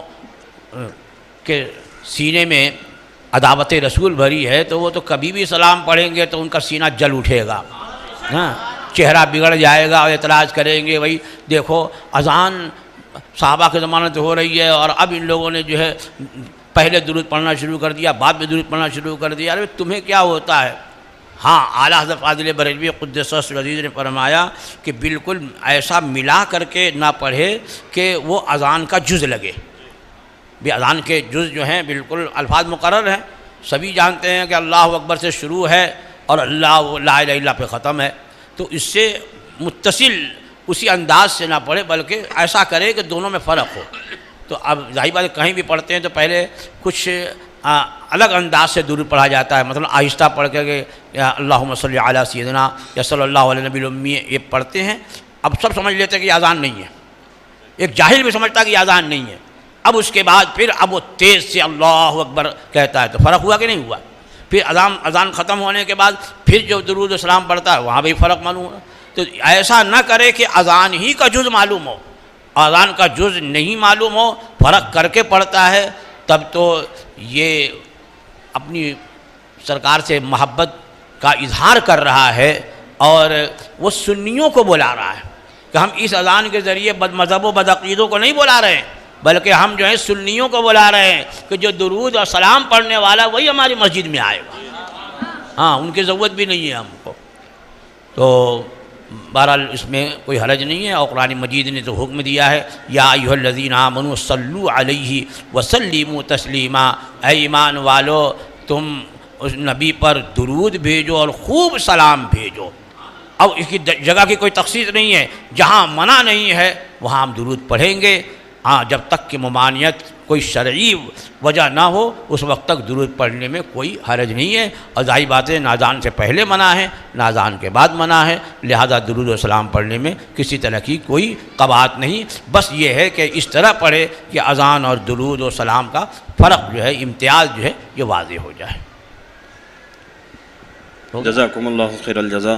کے سینے میں عداوت رسول بھری ہے تو وہ تو کبھی بھی سلام پڑھیں گے تو ان کا سینہ جل اٹھے گا, ہاں, چہرہ بگڑ جائے گا اور اعتراض کریں گے بھائی دیکھو اذان صحابہ کے زمانے سے ہو رہی ہے اور اب ان لوگوں نے جو ہے پہلے درود پڑھنا شروع کر دیا, بعد میں درود پڑھنا شروع کر دیا. ارے تمہیں کیا ہوتا ہے, ہاں اعلیٰ حضرت فاضل بریلوی قدس سرہ العزیز نے فرمایا کہ بالکل ایسا ملا کر کے نہ پڑھے کہ وہ اذان کا جز لگے. بھی اذان کے جز جو ہیں بالکل الفاظ مقرر ہیں، سبھی جانتے ہیں کہ اللہ اکبر سے شروع ہے اور اللہ لا الہ الا پہ ختم ہے، تو اس سے متصل اسی انداز سے نہ پڑھے بلکہ ایسا کرے کہ دونوں میں فرق ہو. تو اب ظاہر بات ہے کہیں بھی پڑھتے ہیں تو پہلے کچھ الگ انداز سے درود پڑھا جاتا ہے، مثلا آہستہ پڑھ کے کہ اللہم صلی علی سیدنا یا صلی اللہ علیہ نبی الامی یہ پڑھتے ہیں. اب سب سمجھ لیتے ہیں کہ یہ اذان نہیں ہے، ایک جاہل بھی سمجھتا ہے کہ یہ اذان نہیں ہے. اب اس کے بعد پھر اب وہ تیز سے اللہ اکبر کہتا ہے، تو فرق ہوا کہ نہیں ہوا؟ پھر اذان ختم ہونے کے بعد پھر جو درود و سلام پڑھتا ہے وہاں بھی فرق معلوم ہوا. تو ایسا نہ کرے کہ اذان ہی کا جز معلوم ہو، اذان کا جز نہیں معلوم ہو، فرق کر کے پڑھتا ہے، تب تو یہ اپنی سرکار سے محبت کا اظہار کر رہا ہے اور وہ سنیوں کو بلا رہا ہے کہ ہم اس اذان کے ذریعے بد مذہب و بدعقیدوں کو نہیں بلا رہے ہیں، بلکہ ہم جو ہیں سنیوں کو بلا رہے ہیں کہ جو درود اور سلام پڑھنے والا وہی ہماری مسجد میں آئے گا. ہاں ان کی ضرورت بھی نہیں ہے ہم کو. تو بہرحال اس میں کوئی حرج نہیں ہے، اور قرآن مجید نے تو حکم دیا ہے یا ایھا الذین آمنوا صلوا علیہ وسلموا تسلیما، اے ایمان والو تم اس نبی پر درود بھیجو اور خوب سلام بھیجو. اب اس کی جگہ کی کوئی تخصیص نہیں ہے، جہاں منع نہیں ہے وہاں ہم درود پڑھیں گے. ہاں جب تک کہ ممانعت کوئی شرعی وجہ نہ ہو اس وقت تک درود پڑھنے میں کوئی حرج نہیں ہے. اور ظاہر بات ہے نہ اذان سے پہلے منع ہے نہ اذان کے بعد منع ہے، لہذا درود و سلام پڑھنے میں کسی طرح کی کوئی قباحت نہیں. بس یہ ہے کہ اس طرح پڑھے کہ اذان اور درود و سلام کا فرق جو ہے، امتیاز جو ہے یہ واضح ہو جائے. جزاکم اللہ خیر الجزا.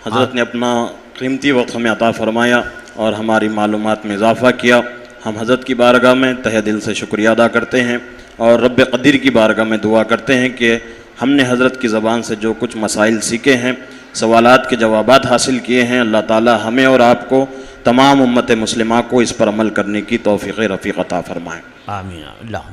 حضرت نے اپنا قیمتی وقت ہمیں عطا فرمایا اور ہماری معلومات میں اضافہ کیا. ہم حضرت کی بارگاہ میں تہہ دل سے شکریہ ادا کرتے ہیں اور رب قدیر کی بارگاہ میں دعا کرتے ہیں کہ ہم نے حضرت کی زبان سے جو کچھ مسائل سیکھے ہیں، سوالات کے جوابات حاصل کیے ہیں، اللہ تعالی ہمیں اور آپ کو تمام امت مسلمہ کو اس پر عمل کرنے کی توفیق رفیق عطا فرمائے. آمین. اللہ